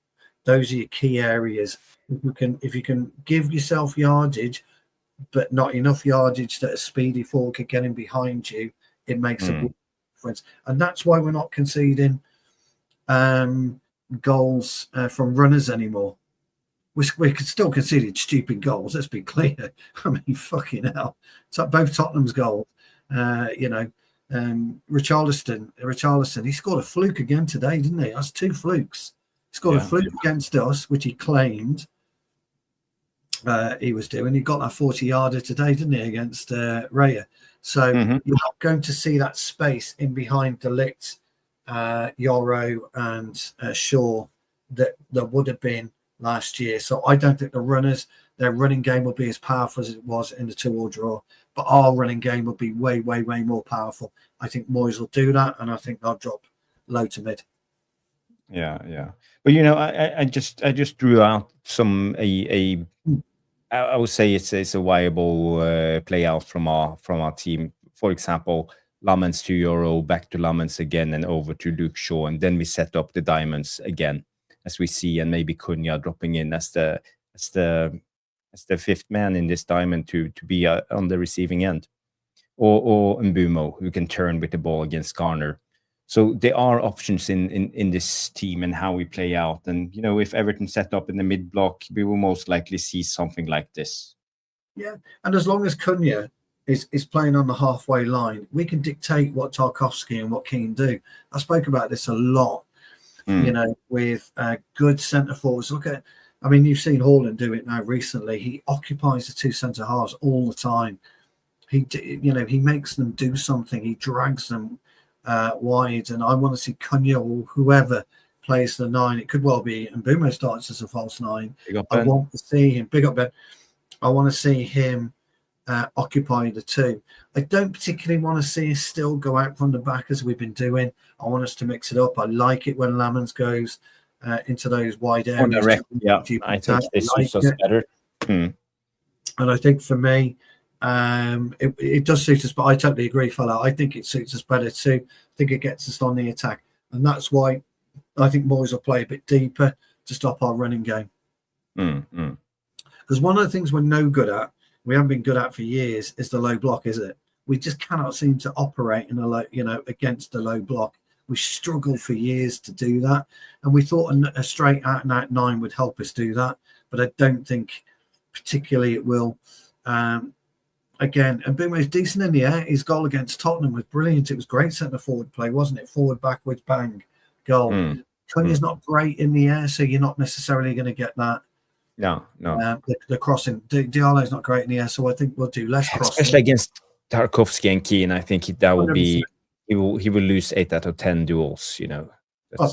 Speaker 2: Those are your key areas. If you can give yourself yardage, but not enough yardage that a speedy forward could get in behind you, it makes a difference. And that's why we're not conceding goals from runners anymore. We could still concede stupid goals. Let's be clear. I mean, fucking hell. It's like both Tottenham's goals. Richarlison, he scored a fluke again today, didn't he? That's 2 flukes. He scored a fluke against us, which he claimed he was doing. He got that 40-yarder today, didn't he, against Raya? So you're not going to see that space in behind the Ligt, Yoro, and Shaw that would have been last year. So I don't think their running game will be as powerful as it was in the 2-2 draw. But our running game will be way, way, way more powerful. I think Moyes will do that, and I think they'll drop low to mid.
Speaker 1: Yeah. But I just drew out some I would say it's a viable play out from our team. For example, Lammens to Yoro, back to Lammens again, and over to Luke Shaw, and then we set up the diamonds again, as we see, and maybe Cunha dropping in as the 5th man in this diamond to be on the receiving end, or Mbumo, who can turn with the ball against Garner. So there are options in this team and how we play out. And, if Everton set up in the mid block, we will most likely see something like this.
Speaker 2: Yeah. And as long as Cunha is playing on the halfway line, we can dictate what Tarkowski and what Keane do. I spoke about this a lot, with good centre forwards. You've seen Haaland do it now recently. He occupies the 2 centre halves all the time. He makes them do something. He drags them wide, and I want to see Cunha or whoever plays the 9. It could well be Mbumo starts as a false 9. I want to see him big up Ben. I want to see him occupy the 2. I don't particularly want to see us still go out from the back as we've been doing. I want us to mix it up. I like it when Lammens goes into those wide areas.
Speaker 1: I think this suits us better.
Speaker 2: And I think for me, it does suit us, but I totally agree, fella. I think it suits us better too. I think it gets us on the attack, and that's why I think Moyes will play a bit deeper to stop our running game. Because one of the things we're no good at, we haven't been good at for years, is the low block, is it? We just cannot seem to operate in a low, against the low block. We struggled for years to do that, and we thought a straight out and out 9 would help us do that, but I don't think particularly it will. Again, and Mbumo's decent in the air. His goal against Tottenham was brilliant. It was great centre forward play, wasn't it? Forward, backwards, bang, goal. Cunha's not great in the air, so you're not necessarily going to get that.
Speaker 1: No.
Speaker 2: The crossing. Diallo's not great in the air, so I think we'll do less crossing.
Speaker 1: Especially against Tarkowski and Keane, I think that will be. He will lose 8 out of 10 duels.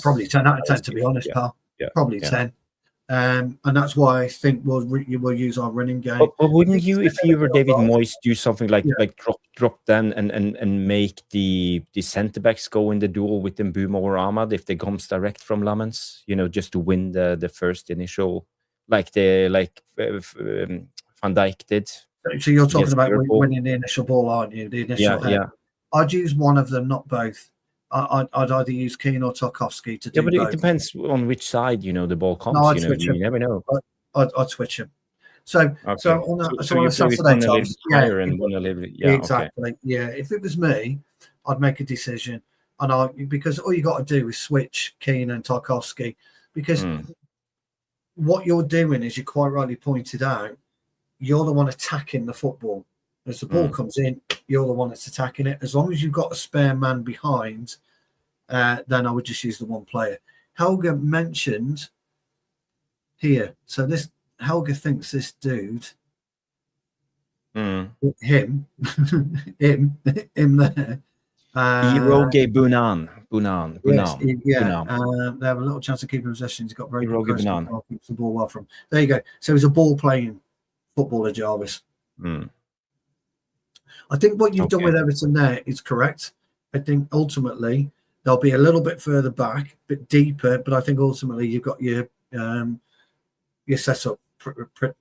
Speaker 2: Probably 10 out of 10 to be honest, pal. Probably 10. And that's why I think we'll use our running game.
Speaker 1: But wouldn't you, if you were David Moyes, do something like drop them and make the centre backs go in the duel with Mbumo or Ahmad if they comes direct from Lammens, just to win the first initial, like Van Dijk did.
Speaker 2: So you're talking about winning the initial ball, aren't you? The initial head.
Speaker 1: Yeah.
Speaker 2: I'd use one of them, not both. I'd either use Keane or Tarkowski to do both.
Speaker 1: It depends on which side the ball comes.
Speaker 2: No, I'd switch
Speaker 1: you never know.
Speaker 2: I'd switch him. So on a Saturday time, exactly.
Speaker 1: Okay.
Speaker 2: Yeah, if it was me, I'd make a decision, because all you got to do is switch Keane and Tarkowski, because what you're doing is, you quite rightly pointed out, you're the one attacking the football. As the ball comes in, you're the one that's attacking it. As long as you've got a spare man behind, then I would just use the one player. Helga mentioned here. So Helga thinks this dude, him there.
Speaker 1: Iroge Bunan.
Speaker 2: Yes, they have a little chance of keeping possession. He's got very good control, keeps the ball well from. There you go. So he's a ball-playing footballer, Jarvis. I think what you've done with Everton there is correct. I think ultimately they'll be a little bit further back, a bit deeper, but I think ultimately you've got your setup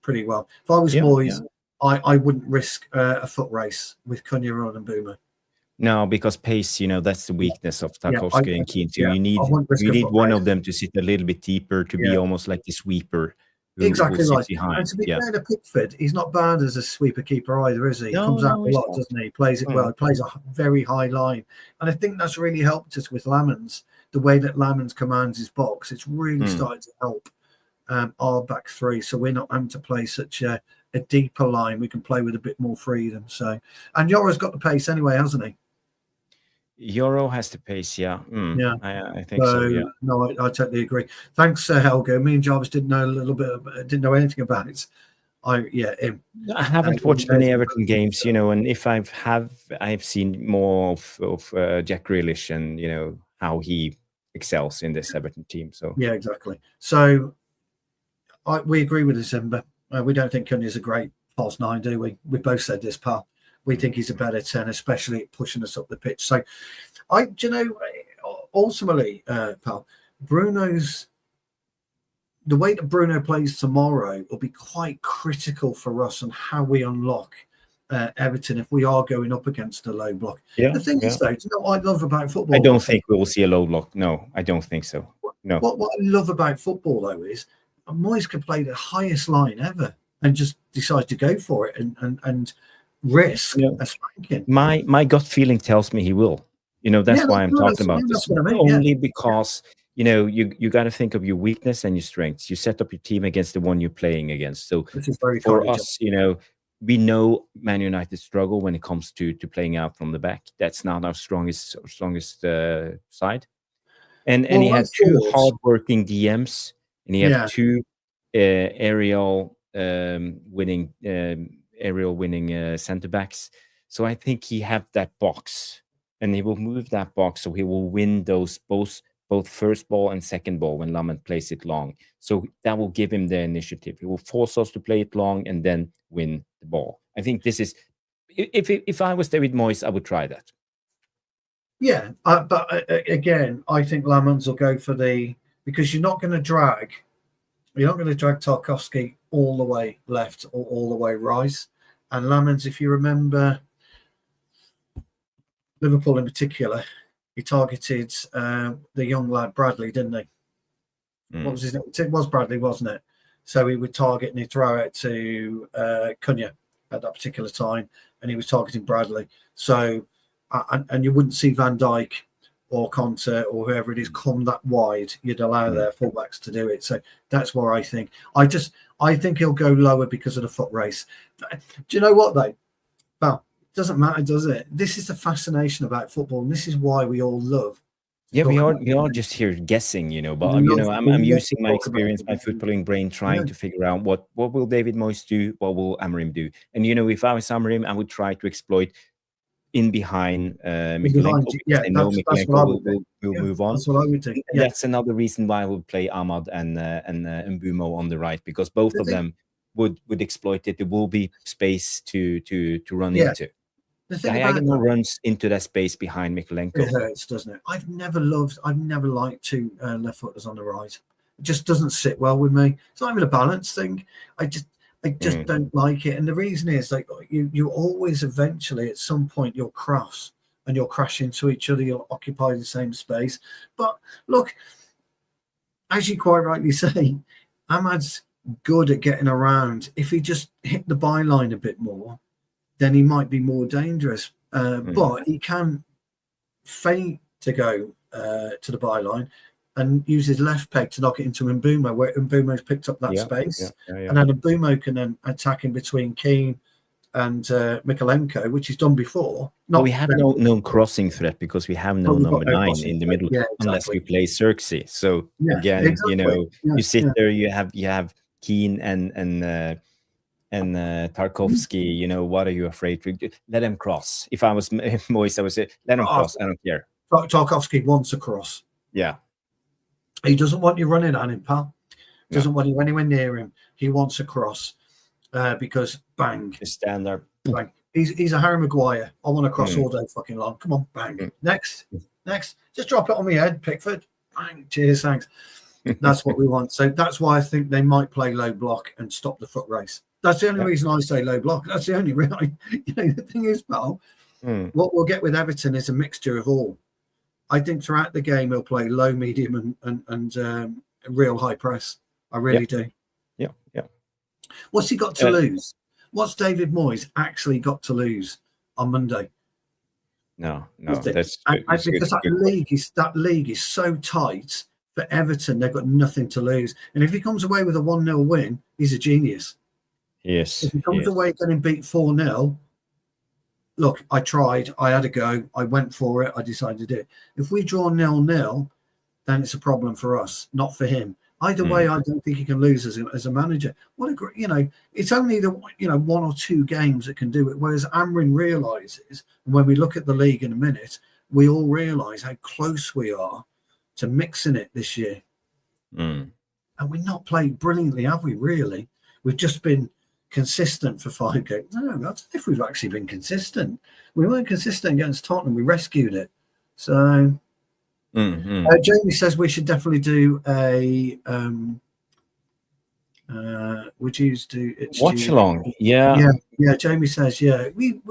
Speaker 2: pretty well. If I was Moyes, I wouldn't risk a foot race with Cunha and Mbumo.
Speaker 1: No, because pace, that's the weakness of Tarkowski and Keane. So you need one of them to sit a little bit deeper to be almost like the sweeper who sits behind.
Speaker 2: And to be fair to Pickford, he's not bad as a sweeper keeper either, is he? He comes out a lot, doesn't he? He plays it well. He plays a very high line. And I think that's really helped us with Lamans, the way that Lamans commands his box. It's really started to help our back three. So we're not having to play such a deeper line. We can play with a bit more freedom. So, and Yoro's got the pace anyway, hasn't he?
Speaker 1: Yoro has the pace, yeah. I think so. Yeah.
Speaker 2: No, I totally agree. Thanks, Helga. Me and Jarvis didn't know anything about it. Him.
Speaker 1: I haven't watched many Everton games, and if I've seen more of Jack Grealish and how he excels in this Everton team. So
Speaker 2: yeah, exactly. So we agree with December. We don't think Cunha's a great false nine, do we? We both said this, pal. We think he's a better 10, especially pushing us up the pitch. So, ultimately, pal, the way that Bruno plays tomorrow will be quite critical for us on how we unlock Everton if we are going up against a low block. The thing is, though, do you know what I love about football?
Speaker 1: I don't think we will see a low block. No, I don't think so. No.
Speaker 2: What I love about football, though, is Moyes could play the highest line ever and just decide to go for it and risk a spanking.
Speaker 1: My gut feeling tells me he will. That's why I'm talking about this. Only because you got to think of your weakness and your strengths. You set up your team against the one you're playing against. So for us, we know Man United struggle when it comes to playing out from the back. That's not our strongest side. And he has two hardworking DMs, and he has two aerial winning center backs. So I think he have that box, and he will move that box, so he will win those both first ball and second ball when Lamant plays it long. So that will give him the initiative. He will force us to play it long and then win the ball. I think this is, if I was David Moyes, I would try that.
Speaker 2: Yeah, but again, I think Lamans will go for because you're not going to drag Tarkowski all the way left or all the way right. And Lamans, if you remember, Liverpool in particular, he targeted the young lad Bradley, didn't he? What was his name? It was Bradley, wasn't it? So he would target and he'd throw it to Cunha at that particular time, and he was targeting Bradley. So, and you wouldn't see Van Dijk or Conte or whoever it is come that wide. You'd allow their fullbacks to do it. So that's where I think. I think he'll go lower because of the foot race. Do you know what, though? Well, it doesn't matter, does it? This is the fascination about football, and this is why we all love.
Speaker 1: Yeah, we are just here guessing, but I'm using my experience, my footballing brain, trying to figure out what will David Moyes do, what will Amorim do, and if I was Amorim, I would try to exploit in behind Mykolenko, because I know Mykolenko will move on.
Speaker 2: That's what I would do.
Speaker 1: And that's another reason why I would play Ahmad and Mbumo on the right, because both of them would exploit it. There will be space to run into. Diagonal runs into that space behind Mykolenko.
Speaker 2: It hurts, doesn't it? I've never liked two left footers on the right. It just doesn't sit well with me. It's not even a balance thing. I just don't like it. And the reason is, like, you always eventually at some point you'll cross and you'll crash into each other. You'll occupy the same space. But look, as you quite rightly say, Ahmad's good at getting around. If he just hit the byline a bit more, then he might be more dangerous. But he can feint to go to the byline and use his left peg to knock it into Mbumo, where Mbumo's picked up that space. And then Mbumo can then attack in between Keane and Mykolenko, which he's done before.
Speaker 1: We have no crossing threat because we have no number 9 in the middle, unless we play Xerxes. So again, you sit there, you have Keane and Tarkowski, what are you afraid to do? Let him cross. If I was Moyes, I would say, let him cross. I don't care.
Speaker 2: Tarkowski wants a cross.
Speaker 1: Yeah.
Speaker 2: He doesn't want you running on him, pal. He doesn't want you anywhere near him. He wants a cross because bang.
Speaker 1: Just stand there.
Speaker 2: Bang. He's a Harry Maguire. I want to cross all day fucking long. Come on, bang. Next. Just drop it on my head, Pickford. Bang. Cheers, thanks. That's what we want. So that's why I think they might play low block and stop the foot race. That's the only reason I say low block. That's the only reason. The thing is, pal, What we'll get with Everton is a mixture of all. I think throughout the game he'll play low, medium, and real high press. I really do.
Speaker 1: Yeah.
Speaker 2: What's he got to lose? What's David Moyes actually got to lose on Monday?
Speaker 1: No, that's
Speaker 2: because that league is so tight. For Everton, they've got nothing to lose, and if he comes away with a 1-0 win, he's a genius.
Speaker 1: Yes.
Speaker 2: If he comes away getting beat 4-0, look, I tried, I had a go, I went for it, I decided to do it. If we draw 0-0, then it's a problem for us, not for him. Either way, I don't think he can lose as a manager. What a great, it's only the 1 or 2 games that can do it. Whereas Amorim realizes, and when we look at the league in a minute, we all realize how close we are to mixing it this year. And we've not played brilliantly, have we? Really, we've just been consistent for 5 games. No, not if we've actually been consistent. We weren't consistent against Tottenham. We rescued it. So. Jamie says we should definitely do a would you do
Speaker 1: watch along. Yeah.
Speaker 2: Jamie says we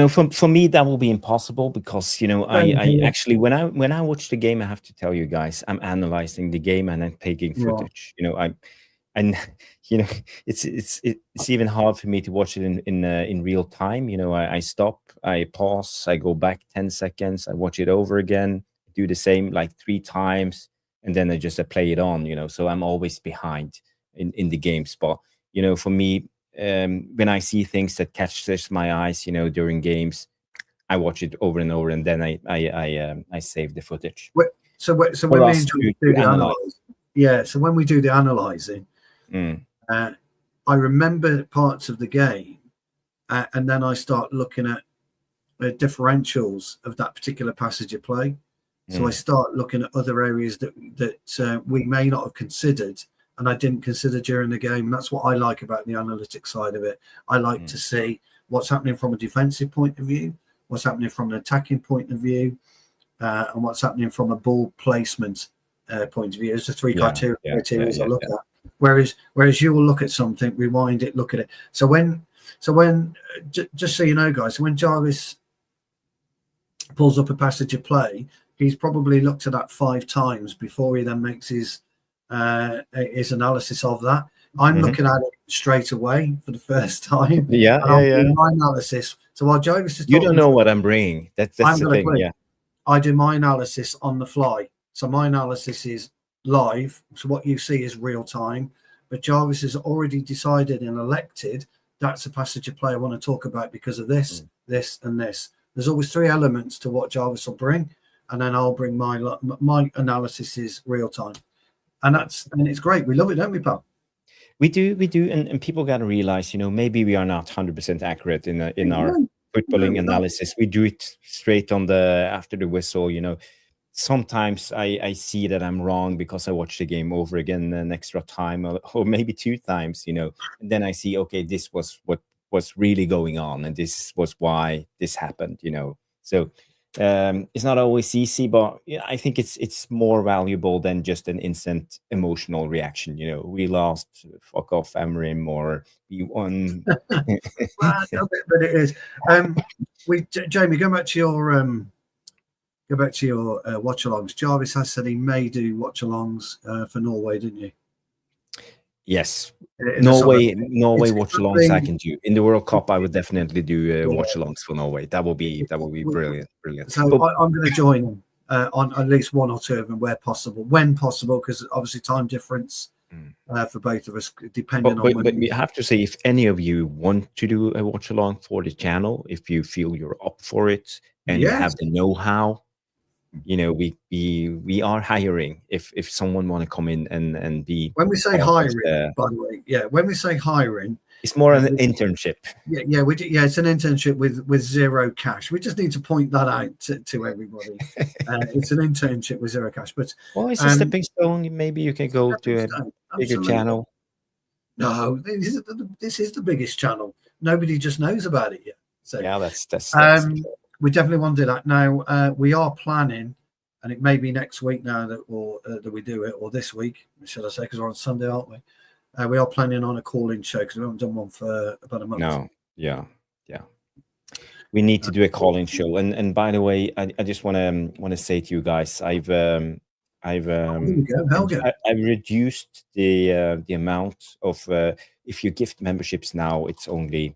Speaker 1: for me that will be impossible because I actually when I watch the game, I have to tell you guys, I'm analyzing the game and I'm taking footage. It's even hard for me to watch it in real time. I stop, I pause, I go back 10 seconds, I watch it over again, do the same like 3 times, and then I just play it on. So I'm always behind in the game spot. For me, when I see things that catches my eyes, during games, I watch it over and over, and then I save the footage.
Speaker 2: So when we do the analyze, so when we do the analyzing, I remember parts of the game, and then I start looking at the differentials of that particular passage of play. So I start looking at other areas that we may not have considered, and I didn't consider during the game. And that's what I like about the analytics side of it. I like to see what's happening from a defensive point of view, what's happening from an attacking point of view, and what's happening from a ball placement point of view. There's the 3 criteria I look at. Whereas you will look at something, rewind it, look at it. So when just so you know, guys, when Jarvis pulls up a passage of play, he's probably looked at that 5 times before he then makes his analysis of that. I'm looking at it straight away for the first time. My analysis. So while Jarvis is talking,
Speaker 1: you don't know what I'm bringing. That's the thing.
Speaker 2: I do my analysis on the fly. So my analysis is live. So what you see is real time. But Jarvis has already decided and elected that's a passage of play I want to talk about because of this, this, and this. There's always 3 elements to what Jarvis will bring. And then I'll bring my analysis is real time, and it's great. We love it, don't we, pal?
Speaker 1: We do, and people got to realize, maybe we are not 100% accurate in our footballing analysis. We do it straight on after the whistle. Sometimes I see that I'm wrong because I watch the game over again an extra time or maybe 2 times. And then I see, okay, this was what was really going on, and this was why this happened. So. It's not always easy, but I think it's more valuable than just an instant emotional reaction. We lost, fuck off, Amorim, or we won.
Speaker 2: But it is. Jamie, go back to your watch-alongs. Jarvis has said he may do watch-alongs for Norway, didn't you?
Speaker 1: Yes, Norway watch-alongs I can do. In the World Cup, I would definitely do watch-alongs for Norway. That will be brilliant.
Speaker 2: So I'm going to join them on at least 1 or 2 of them when possible, because obviously time difference for both of us, depending on.
Speaker 1: But we have to say, if any of you want to do a watch-along for the channel, if you feel you're up for it and you have the know-how, we are hiring if someone want to come in and be.
Speaker 2: When we say hiring, by the way, when we say hiring,
Speaker 1: it's more an internship.
Speaker 2: It's an internship with 0 cash. We just need to point that out to everybody. It's an internship with 0 cash, but
Speaker 1: it's a stepping stone. Maybe you can go to a bigger channel.
Speaker 2: No, this is the biggest channel. Nobody just knows about it yet. So
Speaker 1: that's
Speaker 2: we definitely want to do that. Now, we are planning, and it may be next week now that we do it, or this week, should I say, because we're on Sunday, aren't we? We are planning on a call-in show because we haven't done one for about a month.
Speaker 1: No, yeah. We need to do a call-in show. And by the way, I just want to say to you guys, I've reduced the amount of if you gift memberships now, it's only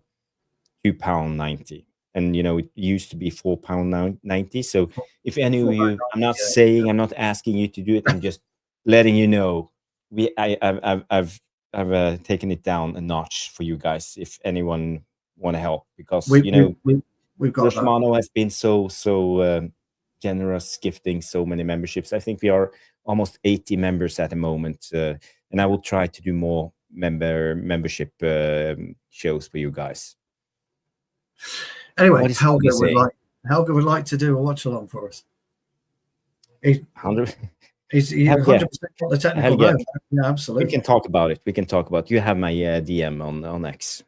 Speaker 1: £2.90, and it used to be £4.90. So if any of you, I'm not saying, I'm not asking you to do it, I'm just letting you know I've taken it down a notch for you guys if anyone want to help, because
Speaker 2: we've got
Speaker 1: Romano has been so generous, gifting so many memberships. I think we are almost 80 members at the moment, and I will try to do more membership shows for you guys.
Speaker 2: Anyway, Helga would like to do a watch along for us. He's 100% got the technical know. Yeah, absolutely.
Speaker 1: We can talk about it. You have my DM on X.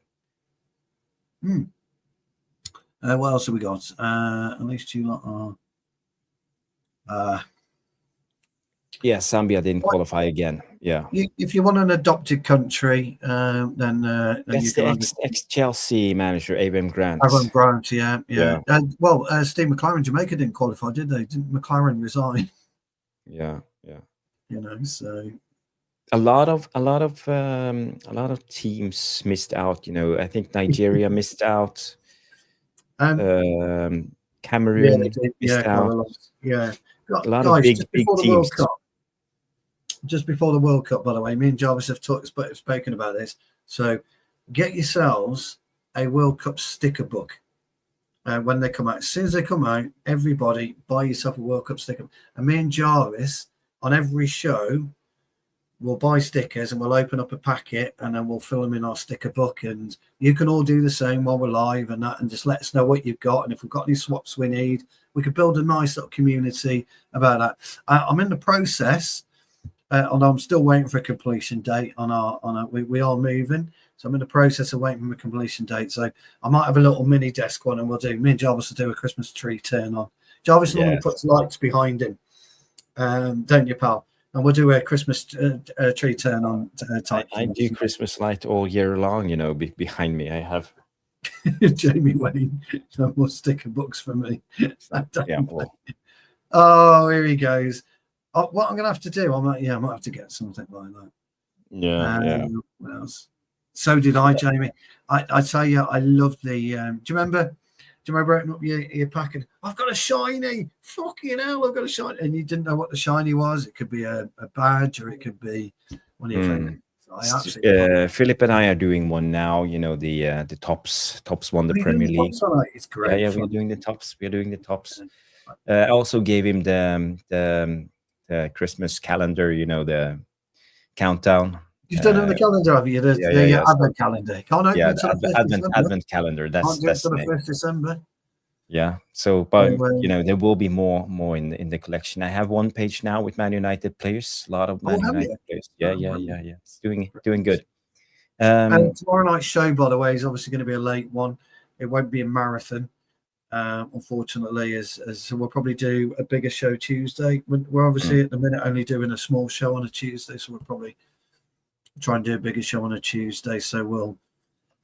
Speaker 2: What else have we got? At least you lot are.
Speaker 1: Yeah, Zambia didn't qualify again. Yeah.
Speaker 2: If you want an adopted country, then
Speaker 1: that's the ex-Chelsea manager, Aaron Grant.
Speaker 2: Aaron Grant, yeah. Steve McLaren, Jamaica didn't qualify, did they? Didn't McLaren resign?
Speaker 1: Yeah.
Speaker 2: So
Speaker 1: a lot of teams missed out. I think Nigeria missed out. Cameroon missed out.
Speaker 2: Yeah.
Speaker 1: A lot of big teams.
Speaker 2: Just before the World Cup, by the way, me and Jarvis have spoken about this. So get yourselves a World Cup sticker book when they come out. As soon as they come out, everybody buy yourself a World Cup sticker. And me and Jarvis, on every show, we'll buy stickers and we'll open up a packet and then we'll fill them in our sticker book. And you can all do the same while we're live and that, and just let us know what you've got. And if we've got any swaps we need, we could build a nice little community about that. I'm in the process. Although I'm still waiting for a completion date we are moving, so I'm in the process of waiting for a completion date. So I might have a little mini desk one, and me and Jarvis will do a Christmas tree turn on. Jarvis normally puts lights behind him, don't you, pal? And we'll do a Christmas tree turn on type.
Speaker 1: I do Christmas light all year long. Behind me, I have
Speaker 2: Jamie Wayne. No more sticker books for me.
Speaker 1: Oh,
Speaker 2: here he goes. What I'm going to have to do, I might have to get something like that.
Speaker 1: Yeah.
Speaker 2: What else? So did I, Jamie. I tell you, I love the. Do you remember opening up your packet? I've got a shiny. Fucking hell, I've got a shiny. And you didn't know what the shiny was. It could be a badge, or it could be one of your favorites.
Speaker 1: Philip and I are doing one now. The tops won the Premier League.
Speaker 2: It's great.
Speaker 1: Yeah, we're doing the tops. I also gave him the Christmas calendar, the countdown.
Speaker 2: You've done it on the calendar, have you? The Advent calendar. Can't open it until the
Speaker 1: Advent calendar. That's
Speaker 2: the 1st December.
Speaker 1: Yeah. So, but there will be more in the collection. I have one page now with Man United players. A lot of Man United players. Yeah. It's doing good.
Speaker 2: Tomorrow night's show, by the way, is obviously going to be a late one. It won't be a marathon. Unfortunately, so we'll probably do a bigger show Tuesday. We're obviously at the minute only doing a small show on a Tuesday, so we'll probably try and do a bigger show on a Tuesday. So we'll,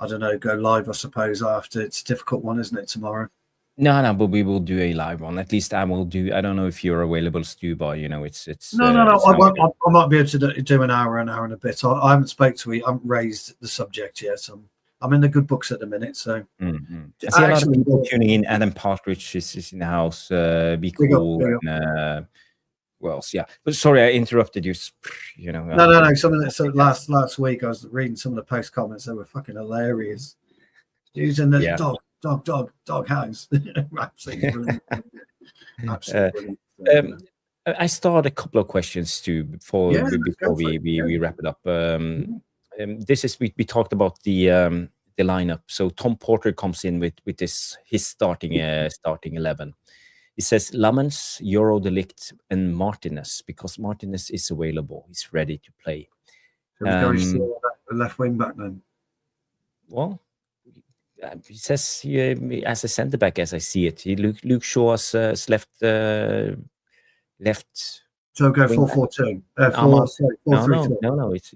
Speaker 2: I don't know, go live, I suppose, after. It's a difficult one, isn't it, tomorrow?
Speaker 1: No, but we will do a live one. At least I will do. I don't know if you're available, Stu, but it's.
Speaker 2: No. I won't. I might be able to do an hour and a bit. I haven't spoke to you. I haven't raised the subject yet. So I'm in the good books at the minute, so
Speaker 1: I see a lot of people tuning in. Adam Partridge is in the house. Be cool. Well, yeah. But sorry, I interrupted you.
Speaker 2: No. So last week I was reading some of the post comments. They were fucking hilarious. Using the dog house. Absolutely brilliant. Absolutely brilliant.
Speaker 1: I started a couple of questions too before we wrap it up. This is we talked about the lineup. So Tom Porter comes in with his starting 11. He says Lamens, Yoro, Ligt, and Martinez, because Martinez is available. He's ready to play.
Speaker 2: So we're going to the left wing back then.
Speaker 1: Well, he says as a centre back, as I see it, Luke Shaw's left. So
Speaker 2: go 4-4-2. 4-3-2.
Speaker 1: No. It's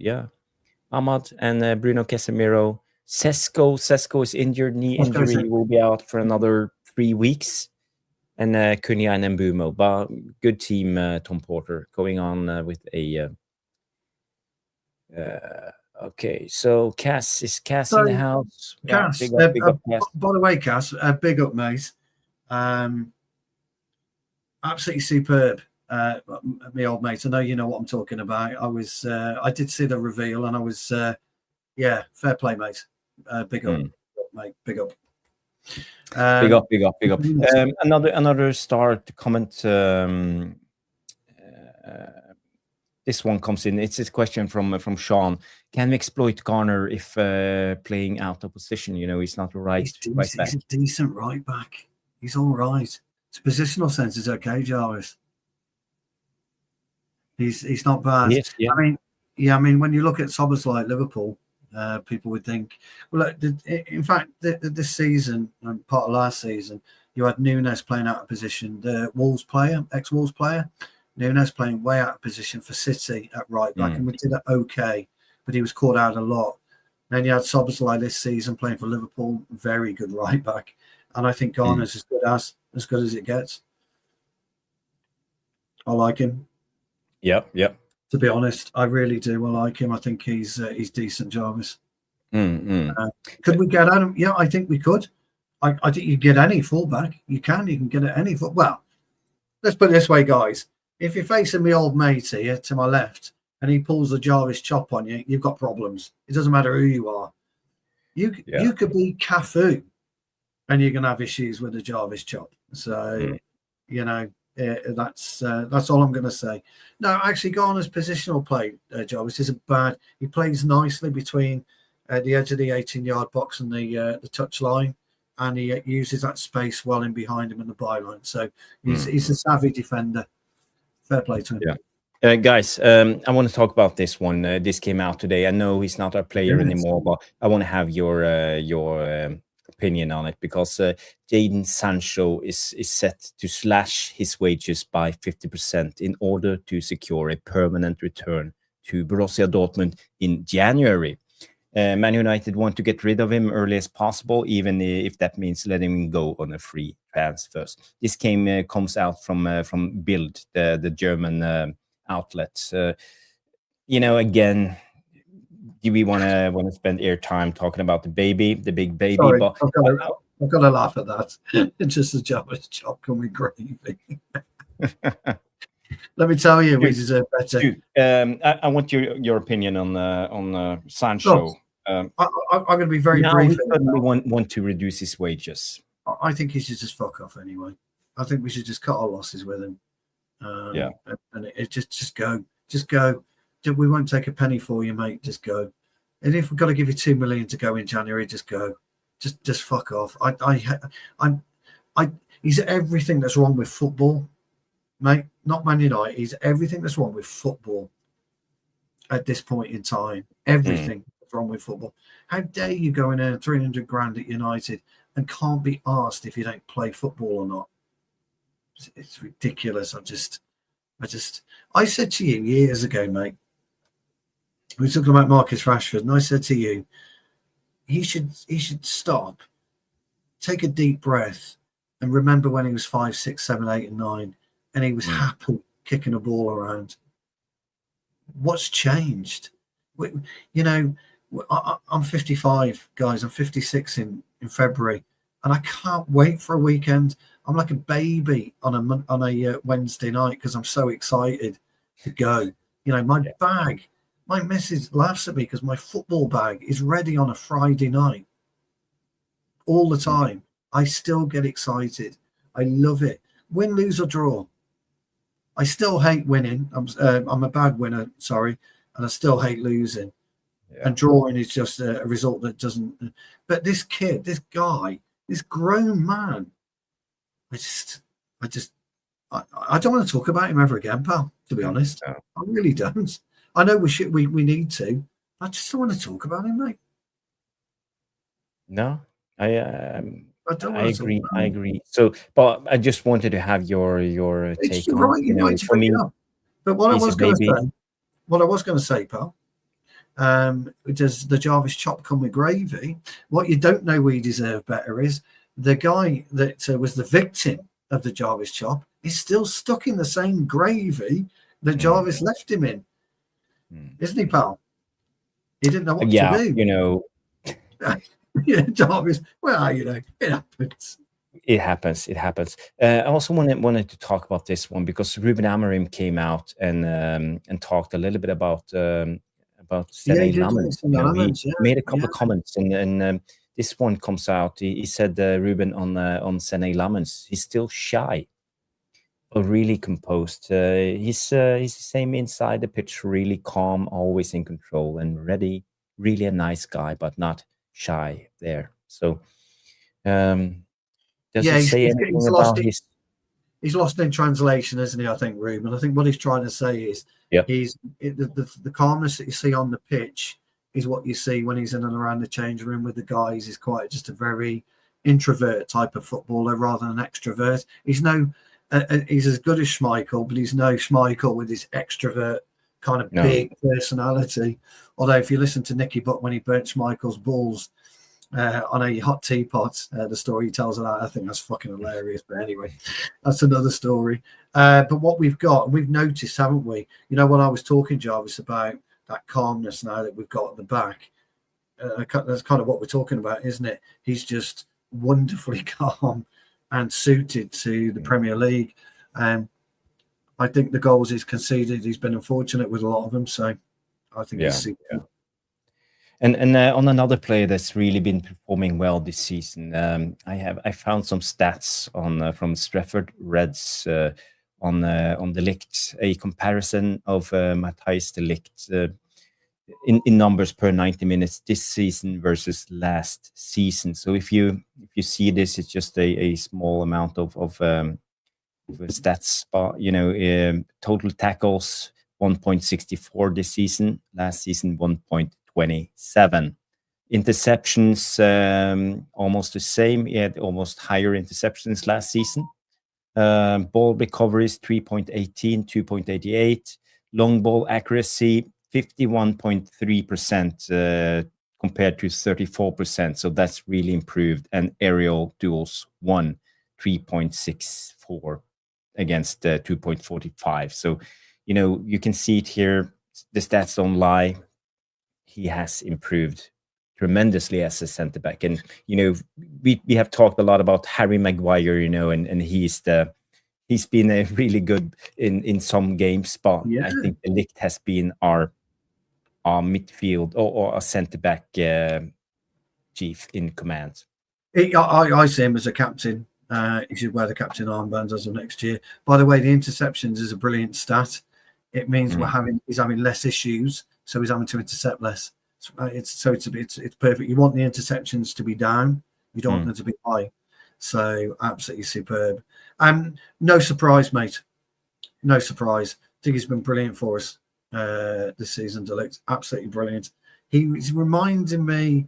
Speaker 1: Ahmad and Bruno Casemiro. Sesko is injured, knee injury, will be out for another 3 weeks. And Cunha and Mbumo. But good team, Tom Porter, going on with a... okay, so Cass, is Cass in the house?
Speaker 2: Cass,
Speaker 1: big up, Cass.
Speaker 2: by the way, Cass, big up, mate. Absolutely superb. My old mate, I know you know what I'm talking about. I did see the reveal, and I was, fair play, mate. Big up, mate. Big up.
Speaker 1: Big up. Another star to comment. This one comes in. It's a question from Sean. Can we exploit Garner if playing out of position? He's not a right back.
Speaker 2: He's a decent right back. He's all right. His positional sense is okay, Jarvis. He's not bad.
Speaker 1: Yes, yeah.
Speaker 2: I mean, when you look at Sobbers like Liverpool, people would think, well, in fact, this season and part of last season, you had Nunes playing out of position, the Wolves player, ex-Wolves player, Nunes playing way out of position for City at right back, and we did it okay, but he was caught out a lot. Then you had Szoboszlai this season playing for Liverpool, very good right back, and I think Garner's as good as it gets. I like him.
Speaker 1: Yep.
Speaker 2: To be honest, I really do. I like him. I think he's decent, Jarvis. Could we get at him? Yeah, I think we could. I think you get any fullback. You can get at any full. Well, let's put it this way, guys. If you're facing my old mate here to my left and he pulls the Jarvis chop on you, you've got problems. It doesn't matter who you are. You could be Cafu and you're going to have issues with the Jarvis chop. So, that's all I'm going to say. No, actually, Garner's positional play, Jarvis, isn't bad. He plays nicely between the edge of the 18-yard box and the touch line, and he uses that space well in behind him in the byline. So he's a savvy defender. Fair play to him.
Speaker 1: Yeah. Guys, I want to talk about this one. This came out today. I know he's not our player anymore, but I want to have your opinion on it, because Jadon Sancho is set to slash his wages by 50% in order to secure a permanent return to Borussia Dortmund in January. Man United want to get rid of him early as possible, even if that means letting him go on a free transfer. This comes out from Bild, the German outlet. Again, do we want to spend airtime talking about the big baby?
Speaker 2: Sorry, I've got to laugh at that. It's just a Jarvis chop can with gravy. Let me tell you, we deserve better.
Speaker 1: I want your opinion on Sancho.
Speaker 2: I'm going to be very brief.
Speaker 1: We certainly want to reduce his wages.
Speaker 2: I think he should just fuck off anyway. I think we should just cut our losses with him. And it just go. We won't take a penny for you, mate. Just go. And if we've got to give you 2 million to go in January, just go. Just fuck off. He's everything that's wrong with football, mate. Not Man United. He's everything that's wrong with football at this point in time. Everything that's wrong with football. How dare you go in there 300 grand at United and can't be asked if you don't play football or not? It's ridiculous. I said to you years ago, mate, we were talking about Marcus Rashford, and I said to you, he should stop, take a deep breath, and remember when he was 5, 6, 7, 8, and 9, and he was happy kicking a ball around. What's changed? I'm 55, guys. I'm 56 in February, and I can't wait for a weekend. I'm like a baby on a Wednesday night because I'm so excited to go. My bag, my missus laughs at me because my football bag is ready on a Friday night all the time. I still get excited. I love it. Win, lose or draw. I still hate winning. I'm a bad winner, sorry, and I still hate losing. Yeah. And drawing is just a result that doesn't. But this kid, this guy, this grown man, I don't want to talk about him ever again, pal. To be honest, I really don't. I know we need to. I just don't want to talk about him, mate.
Speaker 1: No, I agree. So, but I just wanted to have your take on.
Speaker 2: Right, for me. But what I was going to say, pal. Does the Jarvis chop come with gravy? What you don't know we deserve better is the guy that was the victim of the Jarvis chop is still stuck in the same gravy that Jarvis left him in, isn't he, pal? He didn't know what to do.
Speaker 1: You know.
Speaker 2: Yeah, Jarvis. Well, you know, it happens.
Speaker 1: It happens. It happens. I also wanted to talk about this one because Rúben Amorim came out and talked a little bit about Sene Lammens. You know, he made a couple of comments, and this one comes out. He said Ruben on Sene Lammens, he's still shy, but really composed. He's the same inside the pitch, really calm, always in control and ready. Really a nice guy, but not shy there. So. Does he say anything about his?
Speaker 2: He's lost in translation, isn't he? I think, Ruben. I think what he's trying to say is, the calmness that you see on the pitch is what you see when he's in and around the change room with the guys. He's quite just a very introvert type of footballer rather than an extrovert. He's he's as good as Schmeichel, but he's no Schmeichel with his extrovert kind of big personality. Although if you listen to Nicky Butt when he burnt Schmeichel's balls on a hot teapot, the story he tells of that, I think that's fucking hilarious. But anyway, that's another story. But what we've noticed, haven't we? You know, when I was talking, Jarvis, about that calmness now that we've got at the back, that's kind of what we're talking about, isn't it? He's just wonderfully calm and suited to the Premier League. I think the goals he's conceded, he's been unfortunate with a lot of them. So I think he's super.
Speaker 1: Yeah. And on another player that's really been performing well this season, I found some stats from Stretford Reds on the Ligt, a comparison of Matthijs de Ligt in numbers per 90 minutes this season versus last season. So if you see this, it's just a small amount of stats. But you know, total tackles 1.64 this season. Last season 1.27. Interceptions almost the same. He had almost higher interceptions last season. Ball recoveries 3.18, 2.88. Long ball accuracy 51.3% compared to 34%. So that's really improved. And aerial duels 3.64 against 2.45. So, you know, you can see it here. The stats don't lie. He has improved tremendously as a centre back, and you know we have talked a lot about Harry Maguire, you know, and he's been a really good in some games, but I think the Ligt has been our midfield or a centre back chief in command.
Speaker 2: I see him as a captain. He should wear the captain armband as of next year. By the way, the interceptions is a brilliant stat. It means he's having less issues. So he's having to intercept less. It's perfect. You want the interceptions to be down. You don't want them to be high. So absolutely superb. No surprise, mate. No surprise. I think he's been brilliant for us this season, de Ligt. Absolutely brilliant. He's reminding me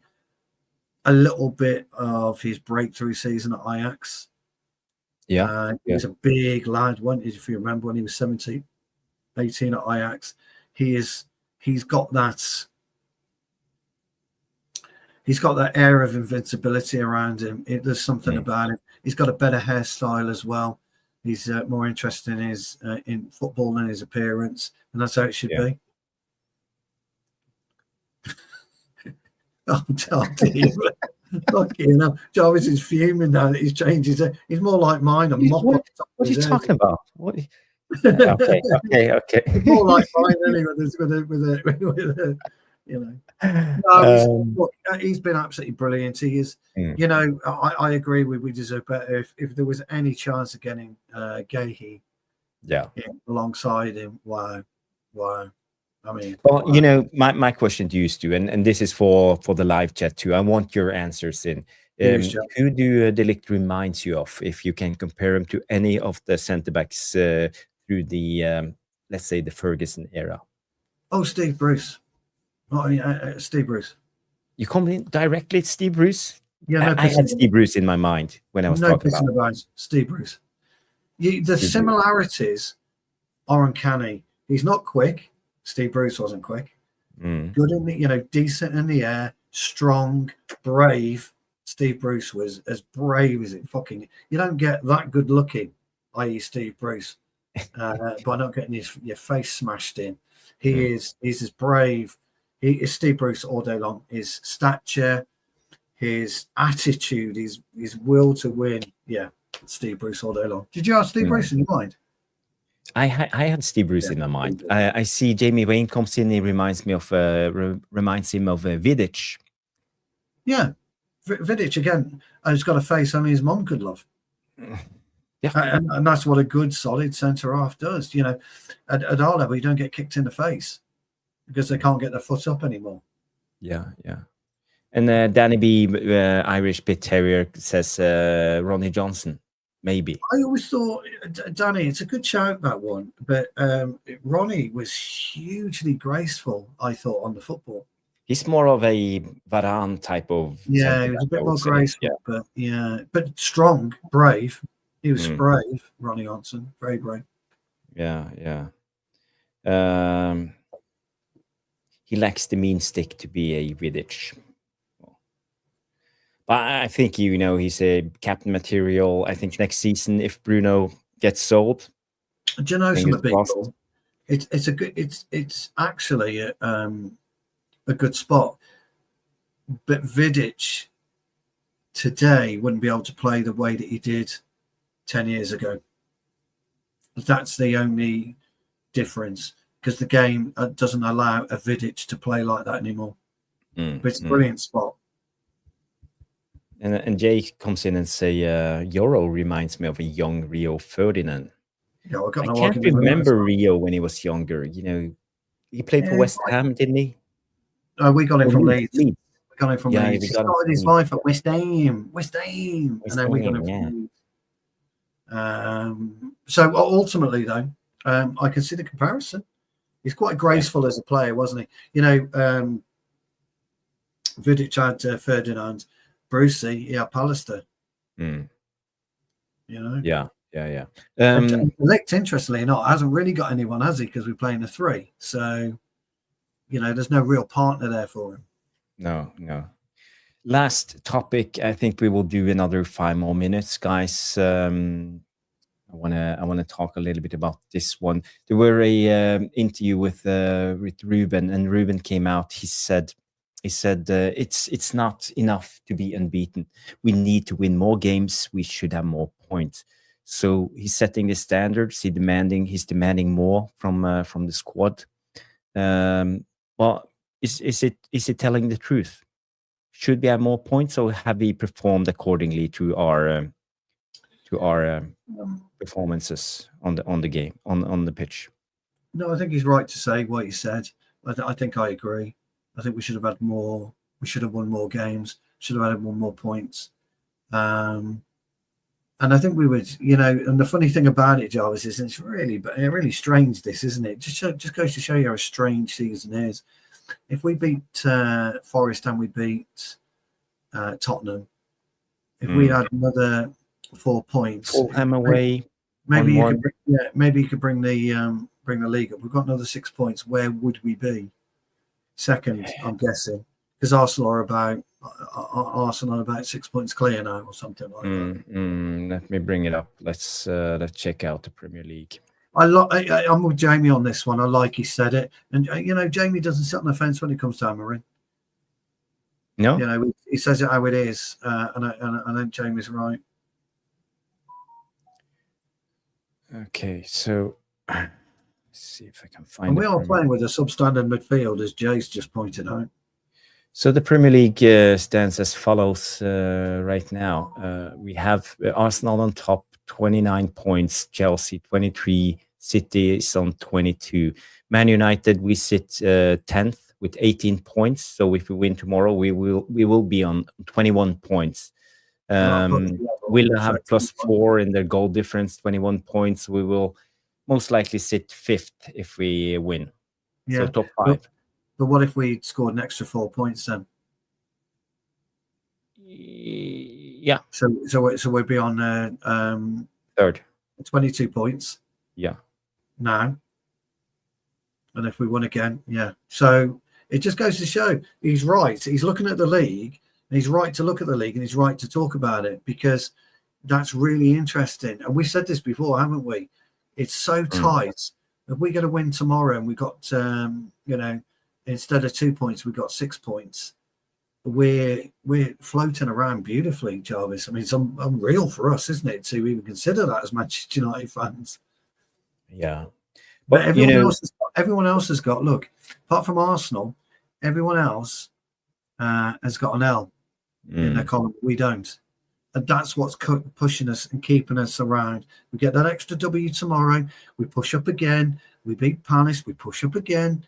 Speaker 2: a little bit of his breakthrough season at Ajax. He was a big lad, if you remember, when he was 17, 18 at Ajax. He's got that air of invincibility around him. There's something about him. He's got a better hairstyle as well. He's more interested in football than his appearance, and that's how it should be. Oh, dear. Fucking hell. Jarvis is fuming now that he's changed his hair. He's more like mine.
Speaker 1: What are you talking about? What? Okay.
Speaker 2: More like mine anyway. With a you know. No, he's been absolutely brilliant. He is. You know, I agree. We deserve better. If there was any chance of getting Gahey, alongside him, wow. I mean,
Speaker 1: well, you know, my question to you, Stu, and this is for the live chat too. I want your answers in. Who do de Ligt reminds you of, if you can compare him to any of the centre backs through the let's say the Ferguson era?
Speaker 2: Oh, Steve Bruce. Steve Bruce.
Speaker 1: You come in directly, Steve Bruce?
Speaker 2: Yeah,
Speaker 1: I had Steve Bruce in my mind when I was talking about
Speaker 2: Steve Bruce. The similarities are uncanny. He's not quick. Steve Bruce wasn't quick. Good in the, decent in the air, strong, brave, Steve Bruce was as brave as it fucking. You don't get that good looking, i.e., Steve Bruce, by not getting your face smashed in. He's as brave. He is Steve Bruce all day long. His stature, his attitude, his will to win. Yeah, Steve Bruce all day long. Did you have Steve Bruce in your mind?
Speaker 1: I had Steve Bruce in my mind. I see Jamie Wayne comes in. He reminds me of Vidic.
Speaker 2: Yeah, Vidic again. He's got a face only his mom could love.
Speaker 1: Yeah,
Speaker 2: and that's what a good, solid centre half does. You know, at our level, you don't get kicked in the face because they can't get their foot up anymore.
Speaker 1: Yeah. And Danny B, Irish Pit Terrier, says Ronnie Johnson. Maybe.
Speaker 2: I always thought, Danny, it's a good shout, that one. But Ronnie was hugely graceful, I thought, on the football.
Speaker 1: He's more of a Varane type of.
Speaker 2: Yeah, he was a bit more graceful, but strong, brave. He was brave, Ronnie Johnson, very brave.
Speaker 1: Yeah. He lacks the mean stick to be a Vidic. But I think, he's a captain material. I think next season, if Bruno gets sold,
Speaker 2: do you know something, people? It's actually a good spot. But Vidic today wouldn't be able to play the way that he did 10 years ago. That's the only difference, because the game doesn't allow a Vidic to play like that anymore. But it's a brilliant spot.
Speaker 1: And Jay comes in and say, Yoro reminds me of a young Rio Ferdinand.
Speaker 2: Yeah, I
Speaker 1: can't remember Rio when he was younger. He played for West Ham, didn't he?
Speaker 2: We got him from Leeds. We got him from
Speaker 1: Yeah,
Speaker 2: Leeds. He started his life at West Ham, and then we got him from Leeds. So ultimately, though, I can see the comparison. He's quite graceful as a player, wasn't he? Vidic had Ferdinand. Brucey, yeah, Pallister.
Speaker 1: Yeah.
Speaker 2: Ligt, interestingly enough, hasn't really got anyone, has he? Because we're playing a 3. So, there's no real partner there for him.
Speaker 1: No. Last topic. I think we will do another 5 more minutes, guys. I wanna talk a little bit about this one. There were a interview with Ruben, and Ruben came out. He said it's not enough to be unbeaten. We need to win more games. We should have more points. So he's setting the standards. He's demanding more from the squad. Well, is it telling the truth? Should we have more points, or have we performed accordingly to our performances on the game on the pitch?
Speaker 2: No, I think he's right to say what he said. I think I agree. I think we should have had more. We should have won more games. Should have had more points. And I think we would, And the funny thing about it, Jarvis, is it's really strange. This, isn't it? Just goes to show you how strange season is. If we beat Forest and we beat Tottenham, if we had another 4 points,
Speaker 1: Fulham away,
Speaker 2: maybe you could bring the league up. We've got another 6 points. Where would we be? Second, I'm guessing, because Arsenal are about 6 points clear now, or something like that.
Speaker 1: Let me bring it up. Let's check out the Premier League.
Speaker 2: I'm with Jamie on this one. I like he said it, and Jamie doesn't sit on the fence when it comes to Amorim.
Speaker 1: No,
Speaker 2: he says it how it is, and I think Jamie's right.
Speaker 1: Okay, so. See if I can find.
Speaker 2: And we are playing with a substandard midfield, as Jay's just pointed out.
Speaker 1: So the Premier League stands as follows right now. We have Arsenal on top, 29 points. Chelsea 23. City is on 22. Man United, we sit 10th with 18 points. So if we win tomorrow, we will be on 21 points. We'll have +4 in their goal difference, 21 points. We will most likely sit 5th if we win.
Speaker 2: Yeah.
Speaker 1: So top 5.
Speaker 2: But what if we scored an extra 4 points then?
Speaker 1: Yeah.
Speaker 2: So we'd be on
Speaker 1: 3rd.
Speaker 2: 22 points.
Speaker 1: Yeah.
Speaker 2: Now. And if we won again, yeah. So it just goes to show he's right. He's looking at the league And he's right to look at the league, and he's right to talk about it, because that's really interesting. And we said this before, haven't we? It's so tight. If we get a win tomorrow and we got, instead of 2 points, we got 6 points. We're floating around beautifully, Jarvis. I mean, it's unreal for us, isn't it, to even consider that as Manchester United fans?
Speaker 1: Yeah.
Speaker 2: But everyone else has got, look, apart from Arsenal, everyone else has got an L in their column. We don't. And that's what's pushing us and keeping us around. We get that extra W tomorrow. We push up again. We beat Palace. We push up again.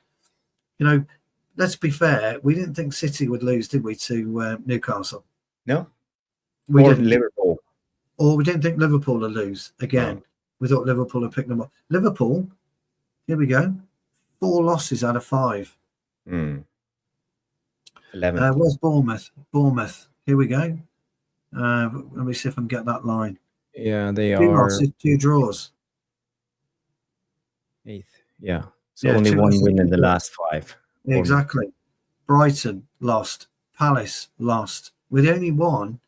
Speaker 2: Let's be fair. We didn't think City would lose, did we, to Newcastle?
Speaker 1: No.
Speaker 2: We didn't.
Speaker 1: Liverpool.
Speaker 2: Or we didn't think Liverpool would lose again. No. We thought Liverpool would pick them up. Liverpool, here we go. 4 losses out of 5.
Speaker 1: 11.
Speaker 2: Where's Bournemouth? Bournemouth. Here we go. Let me see if I can get that line.
Speaker 1: Yeah, they
Speaker 2: 2
Speaker 1: are.
Speaker 2: losses, 2 draws.
Speaker 1: 8th. Yeah. So only 1 win in the last 5.
Speaker 2: Exactly. Brighton lost. Palace lost. We're the only one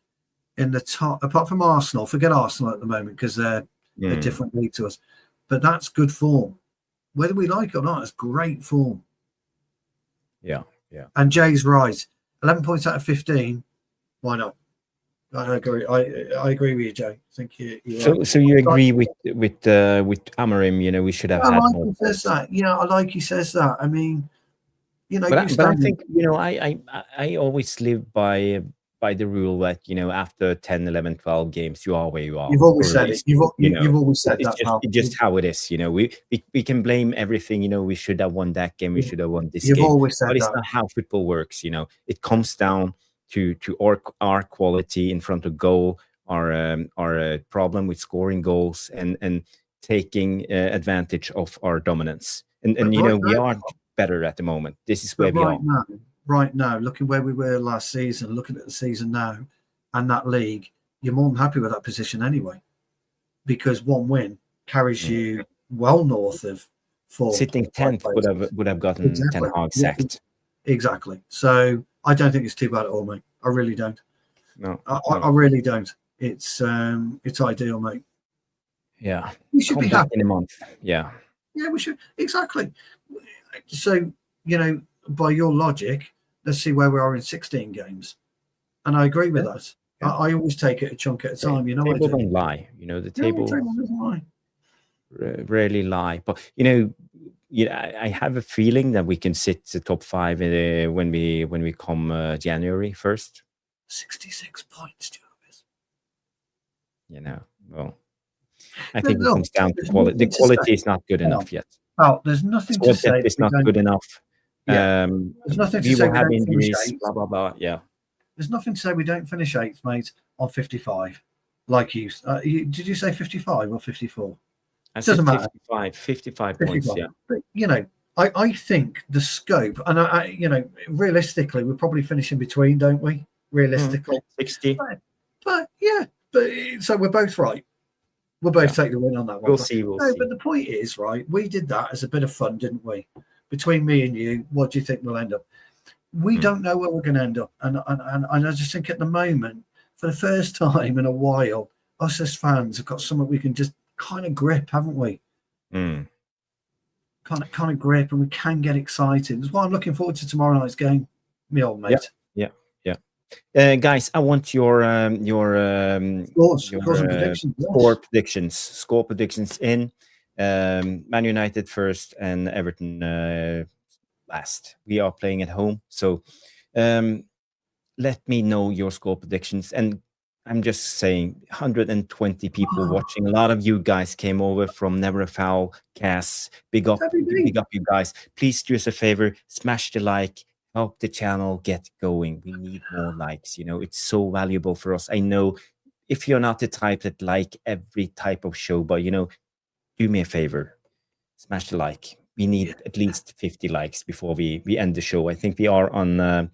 Speaker 2: in the top, apart from Arsenal. Forget Arsenal at the moment, because they're a different league to us. But that's good form. Whether we like it or not, it's great form.
Speaker 1: Yeah.
Speaker 2: And Jay's right. 11 points out of 15. Why not? I agree. I agree with you, Jay. I think you.
Speaker 1: So you agree with Amorim? We should have had
Speaker 2: like
Speaker 1: more.
Speaker 2: He says that. I like he says that. I mean,
Speaker 1: but I think I always live by the rule that after 10, 11, 12 games, you are where you are.
Speaker 2: You've always said it. You've always said
Speaker 1: that. It's just how it is. We can blame everything. We should have won that game. We should have won this game.
Speaker 2: You've always said
Speaker 1: but it's
Speaker 2: that.
Speaker 1: not how football works. It comes down to our quality in front of goal, our problem with scoring goals and taking advantage of our dominance. And we are better at the moment. This is where we are.
Speaker 2: Right now, looking where we were last season, looking at the season now and that league, you're more than happy with that position anyway, because 1 win carries you well north of 4.
Speaker 1: Sitting 10th would have gotten Ten Hag sacked.
Speaker 2: Exactly. So I don't think it's too bad at all, mate. I really don't.
Speaker 1: No.
Speaker 2: I really don't. It's ideal, mate.
Speaker 1: Yeah.
Speaker 2: We should be happy
Speaker 1: in a month. Yeah.
Speaker 2: Yeah, we should. Exactly. So, by your logic, let's see where we are in 16 games. And I agree with that. Yeah. I always take it a chunk at a time.
Speaker 1: The table don't lie. The table
Speaker 2: doesn't lie.
Speaker 1: Rarely lie. But, I have a feeling that we can sit the top 5 when we come January 1st.
Speaker 2: 66 points, Jarvis.
Speaker 1: Well, I think it comes down to quality. The quality is not good enough yet.
Speaker 2: Oh, there's nothing to say.
Speaker 1: It's not good enough.
Speaker 2: Yeah. There's nothing to say we don't
Speaker 1: injuries,
Speaker 2: finish 8th.
Speaker 1: blah, blah, blah. Yeah.
Speaker 2: There's nothing to say we don't finish 8th, mate, on 55. Like you. Did you say 55 or 54?
Speaker 1: It doesn't matter. 55 points, yeah.
Speaker 2: But, I think the scope, and realistically, we're probably finishing between, don't we? Realistically.
Speaker 1: 60.
Speaker 2: But so we're both right. We'll both take the win on that one.
Speaker 1: We'll see.
Speaker 2: But the point is, right, we did that as a bit of fun, didn't we? Between me and you, what do you think we'll end up? We don't know where we're going to end up. And I just think at the moment, for the first time in a while, us as fans have got something we can just kind of grip, haven't we? Kind of grip, and we can get excited. That's why I'm looking forward to tomorrow night's game, me old mate.
Speaker 1: Yeah. Guys, I want your score predictions in Man United first and Everton last. We are playing at home, so let me know your score predictions. And I'm just saying, 120 people watching. A lot of you guys came over from Never a Foul cast. Big up you guys. Please do us a favor, smash the like. Help the channel get going. We need more likes. It's so valuable for us. I know if you're not the type that like every type of show, but do me a favor, smash the like. We need at least 50 likes before we end the show. I think we are on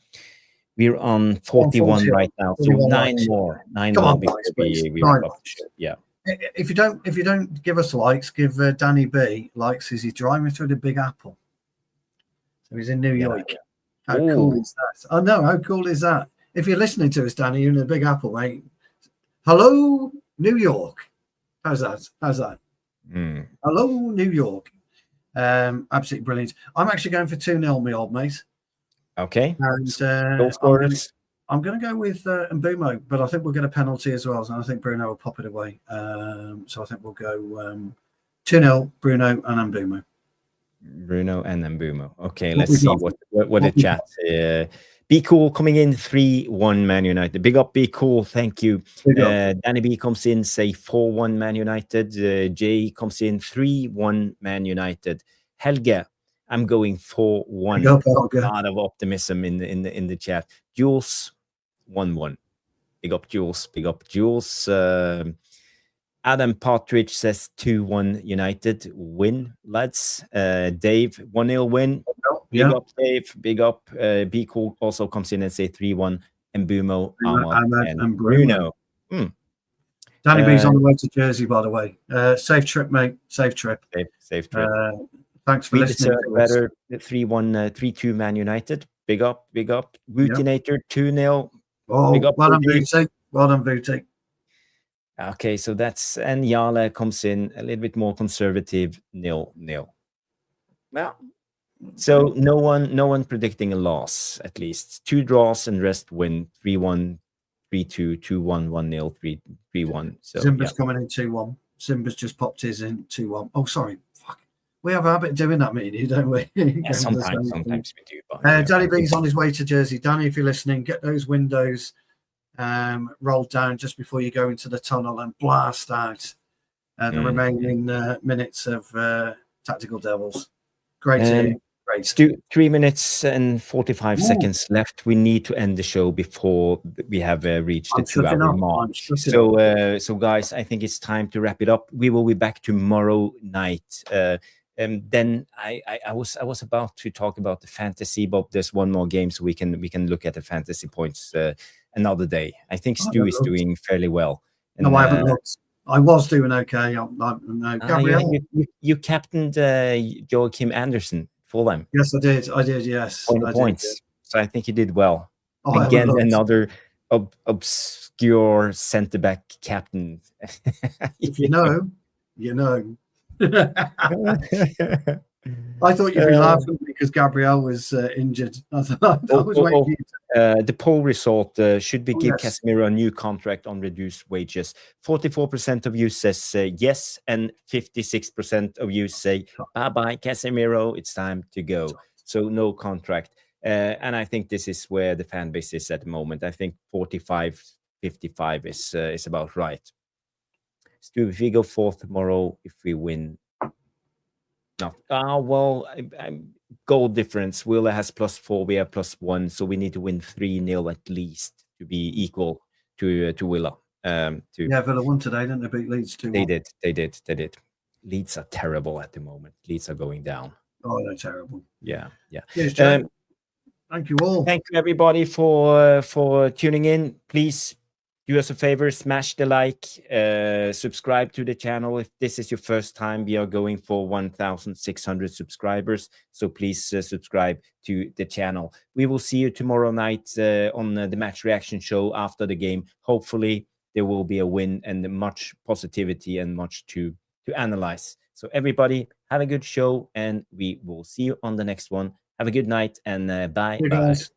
Speaker 1: we're on 41 right now. So 9 more before we wrap up the show. Yeah.
Speaker 2: If you don't give us likes, give Danny B likes as he's driving through the Big Apple. So he's in New York.
Speaker 1: Yeah.
Speaker 2: How cool is that? I know. How cool is that? if you're listening to us, Danny, you're in the Big Apple, mate. Hello, New York. How's that? Hello, New York. Absolutely brilliant. I'm actually going for 2-0, my old mate.
Speaker 1: Okay.
Speaker 2: And I'm going to go with Mbumo, but I think we'll get a penalty as well. So I think Bruno will pop it away. So I think we'll go 2-0, Bruno and Mbumo.
Speaker 1: Bruno and Mbumo. Okay, let's see what the chat. Be Cool coming in 3-1 Man United. Big up, Be Cool. Thank you. Danny B comes in, say 4-1 Man United. Jay comes in 3-1 Man United. Helge, I'm going 4-1. A lot of optimism in the chat. Jules, 1-1. Big up, Jules. Big up, Jules. Adam Partridge says 2-1 United win, lads. Dave, 1-0 win. Big up, Dave. Big up. Be Cool also comes in and say 3-1. Mbumo, Ahmad, and Bruno.
Speaker 2: Danny B's on the way to Jersey, by the way. Safe trip, mate. Safe trip.
Speaker 1: Safe trip.
Speaker 2: Thanks for listening.
Speaker 1: Better 3-1, 3-2 Man United. Big up, big up. Routinator 2-0.
Speaker 2: Oh, big up, well done, Booty. Well done, Booty.
Speaker 1: Okay, so that's, and Yala comes in a little bit more conservative, 0-0. Well, so no one predicting a loss, at least 2 draws and rest win, 3-1, 3-2, 2-1, 1-0, 3-1. So
Speaker 2: Simba's coming in 2-1. Simba's just popped his in 2-1. Oh, sorry. Fuck. We have a habit of doing that, meaning, don't we?
Speaker 1: Yeah, sometimes we do. But,
Speaker 2: Danny B's on his way to Jersey. Danny, if you're listening, get those windows rolled down just before you go into the tunnel and blast out the remaining minutes of Tactical Devils. Great.
Speaker 1: Stu, 3 minutes and 45 seconds left. We need to end the show before we have reached the 2-hour mark. So guys, I think it's time to wrap it up. We will be back tomorrow night. And then I was about to talk about the fantasy, but there's one more game, so we can look at the fantasy points another day. I think Stu is doing fairly well. And,
Speaker 2: no, I haven't looked. I was doing okay.
Speaker 1: Gabriel, you captained Joachim Anderson for them.
Speaker 2: Yes, I did. Yes,
Speaker 1: points. So I think you did well. Again, another obscure centre back captain.
Speaker 2: If you know, you know. I thought you'd be laughing because Gabriel was injured.
Speaker 1: The poll result should we give Casemiro a new contract on reduced wages? 44% of you says yes, and 56% of you say bye-bye, Casemiro. It's time to go. So no contract. And I think this is where the fan base is at the moment. I think 45-55 is about right. Stu, if we go 4th tomorrow, if we win. No. Goal difference. Willa has +4. We have +1. So we need to win 3-0 at least to be equal to Willa.
Speaker 2: Villa won today, didn't they? Beat Leeds 2-1.
Speaker 1: They did. Leeds are terrible at the moment. Leeds are going down.
Speaker 2: Oh, they're terrible.
Speaker 1: Yeah.
Speaker 2: Yes, Joe. Thank you all.
Speaker 1: Thank you everybody for tuning in. Please do us a favor, smash the like, subscribe to the channel. If this is your first time, we are going for 1,600 subscribers. So please subscribe to the channel. We will see you tomorrow night on the match reaction show after the game. Hopefully there will be a win and much positivity and much to analyze. So everybody, have a good show and we will see you on the next one. Have a good night and bye.
Speaker 2: Guys.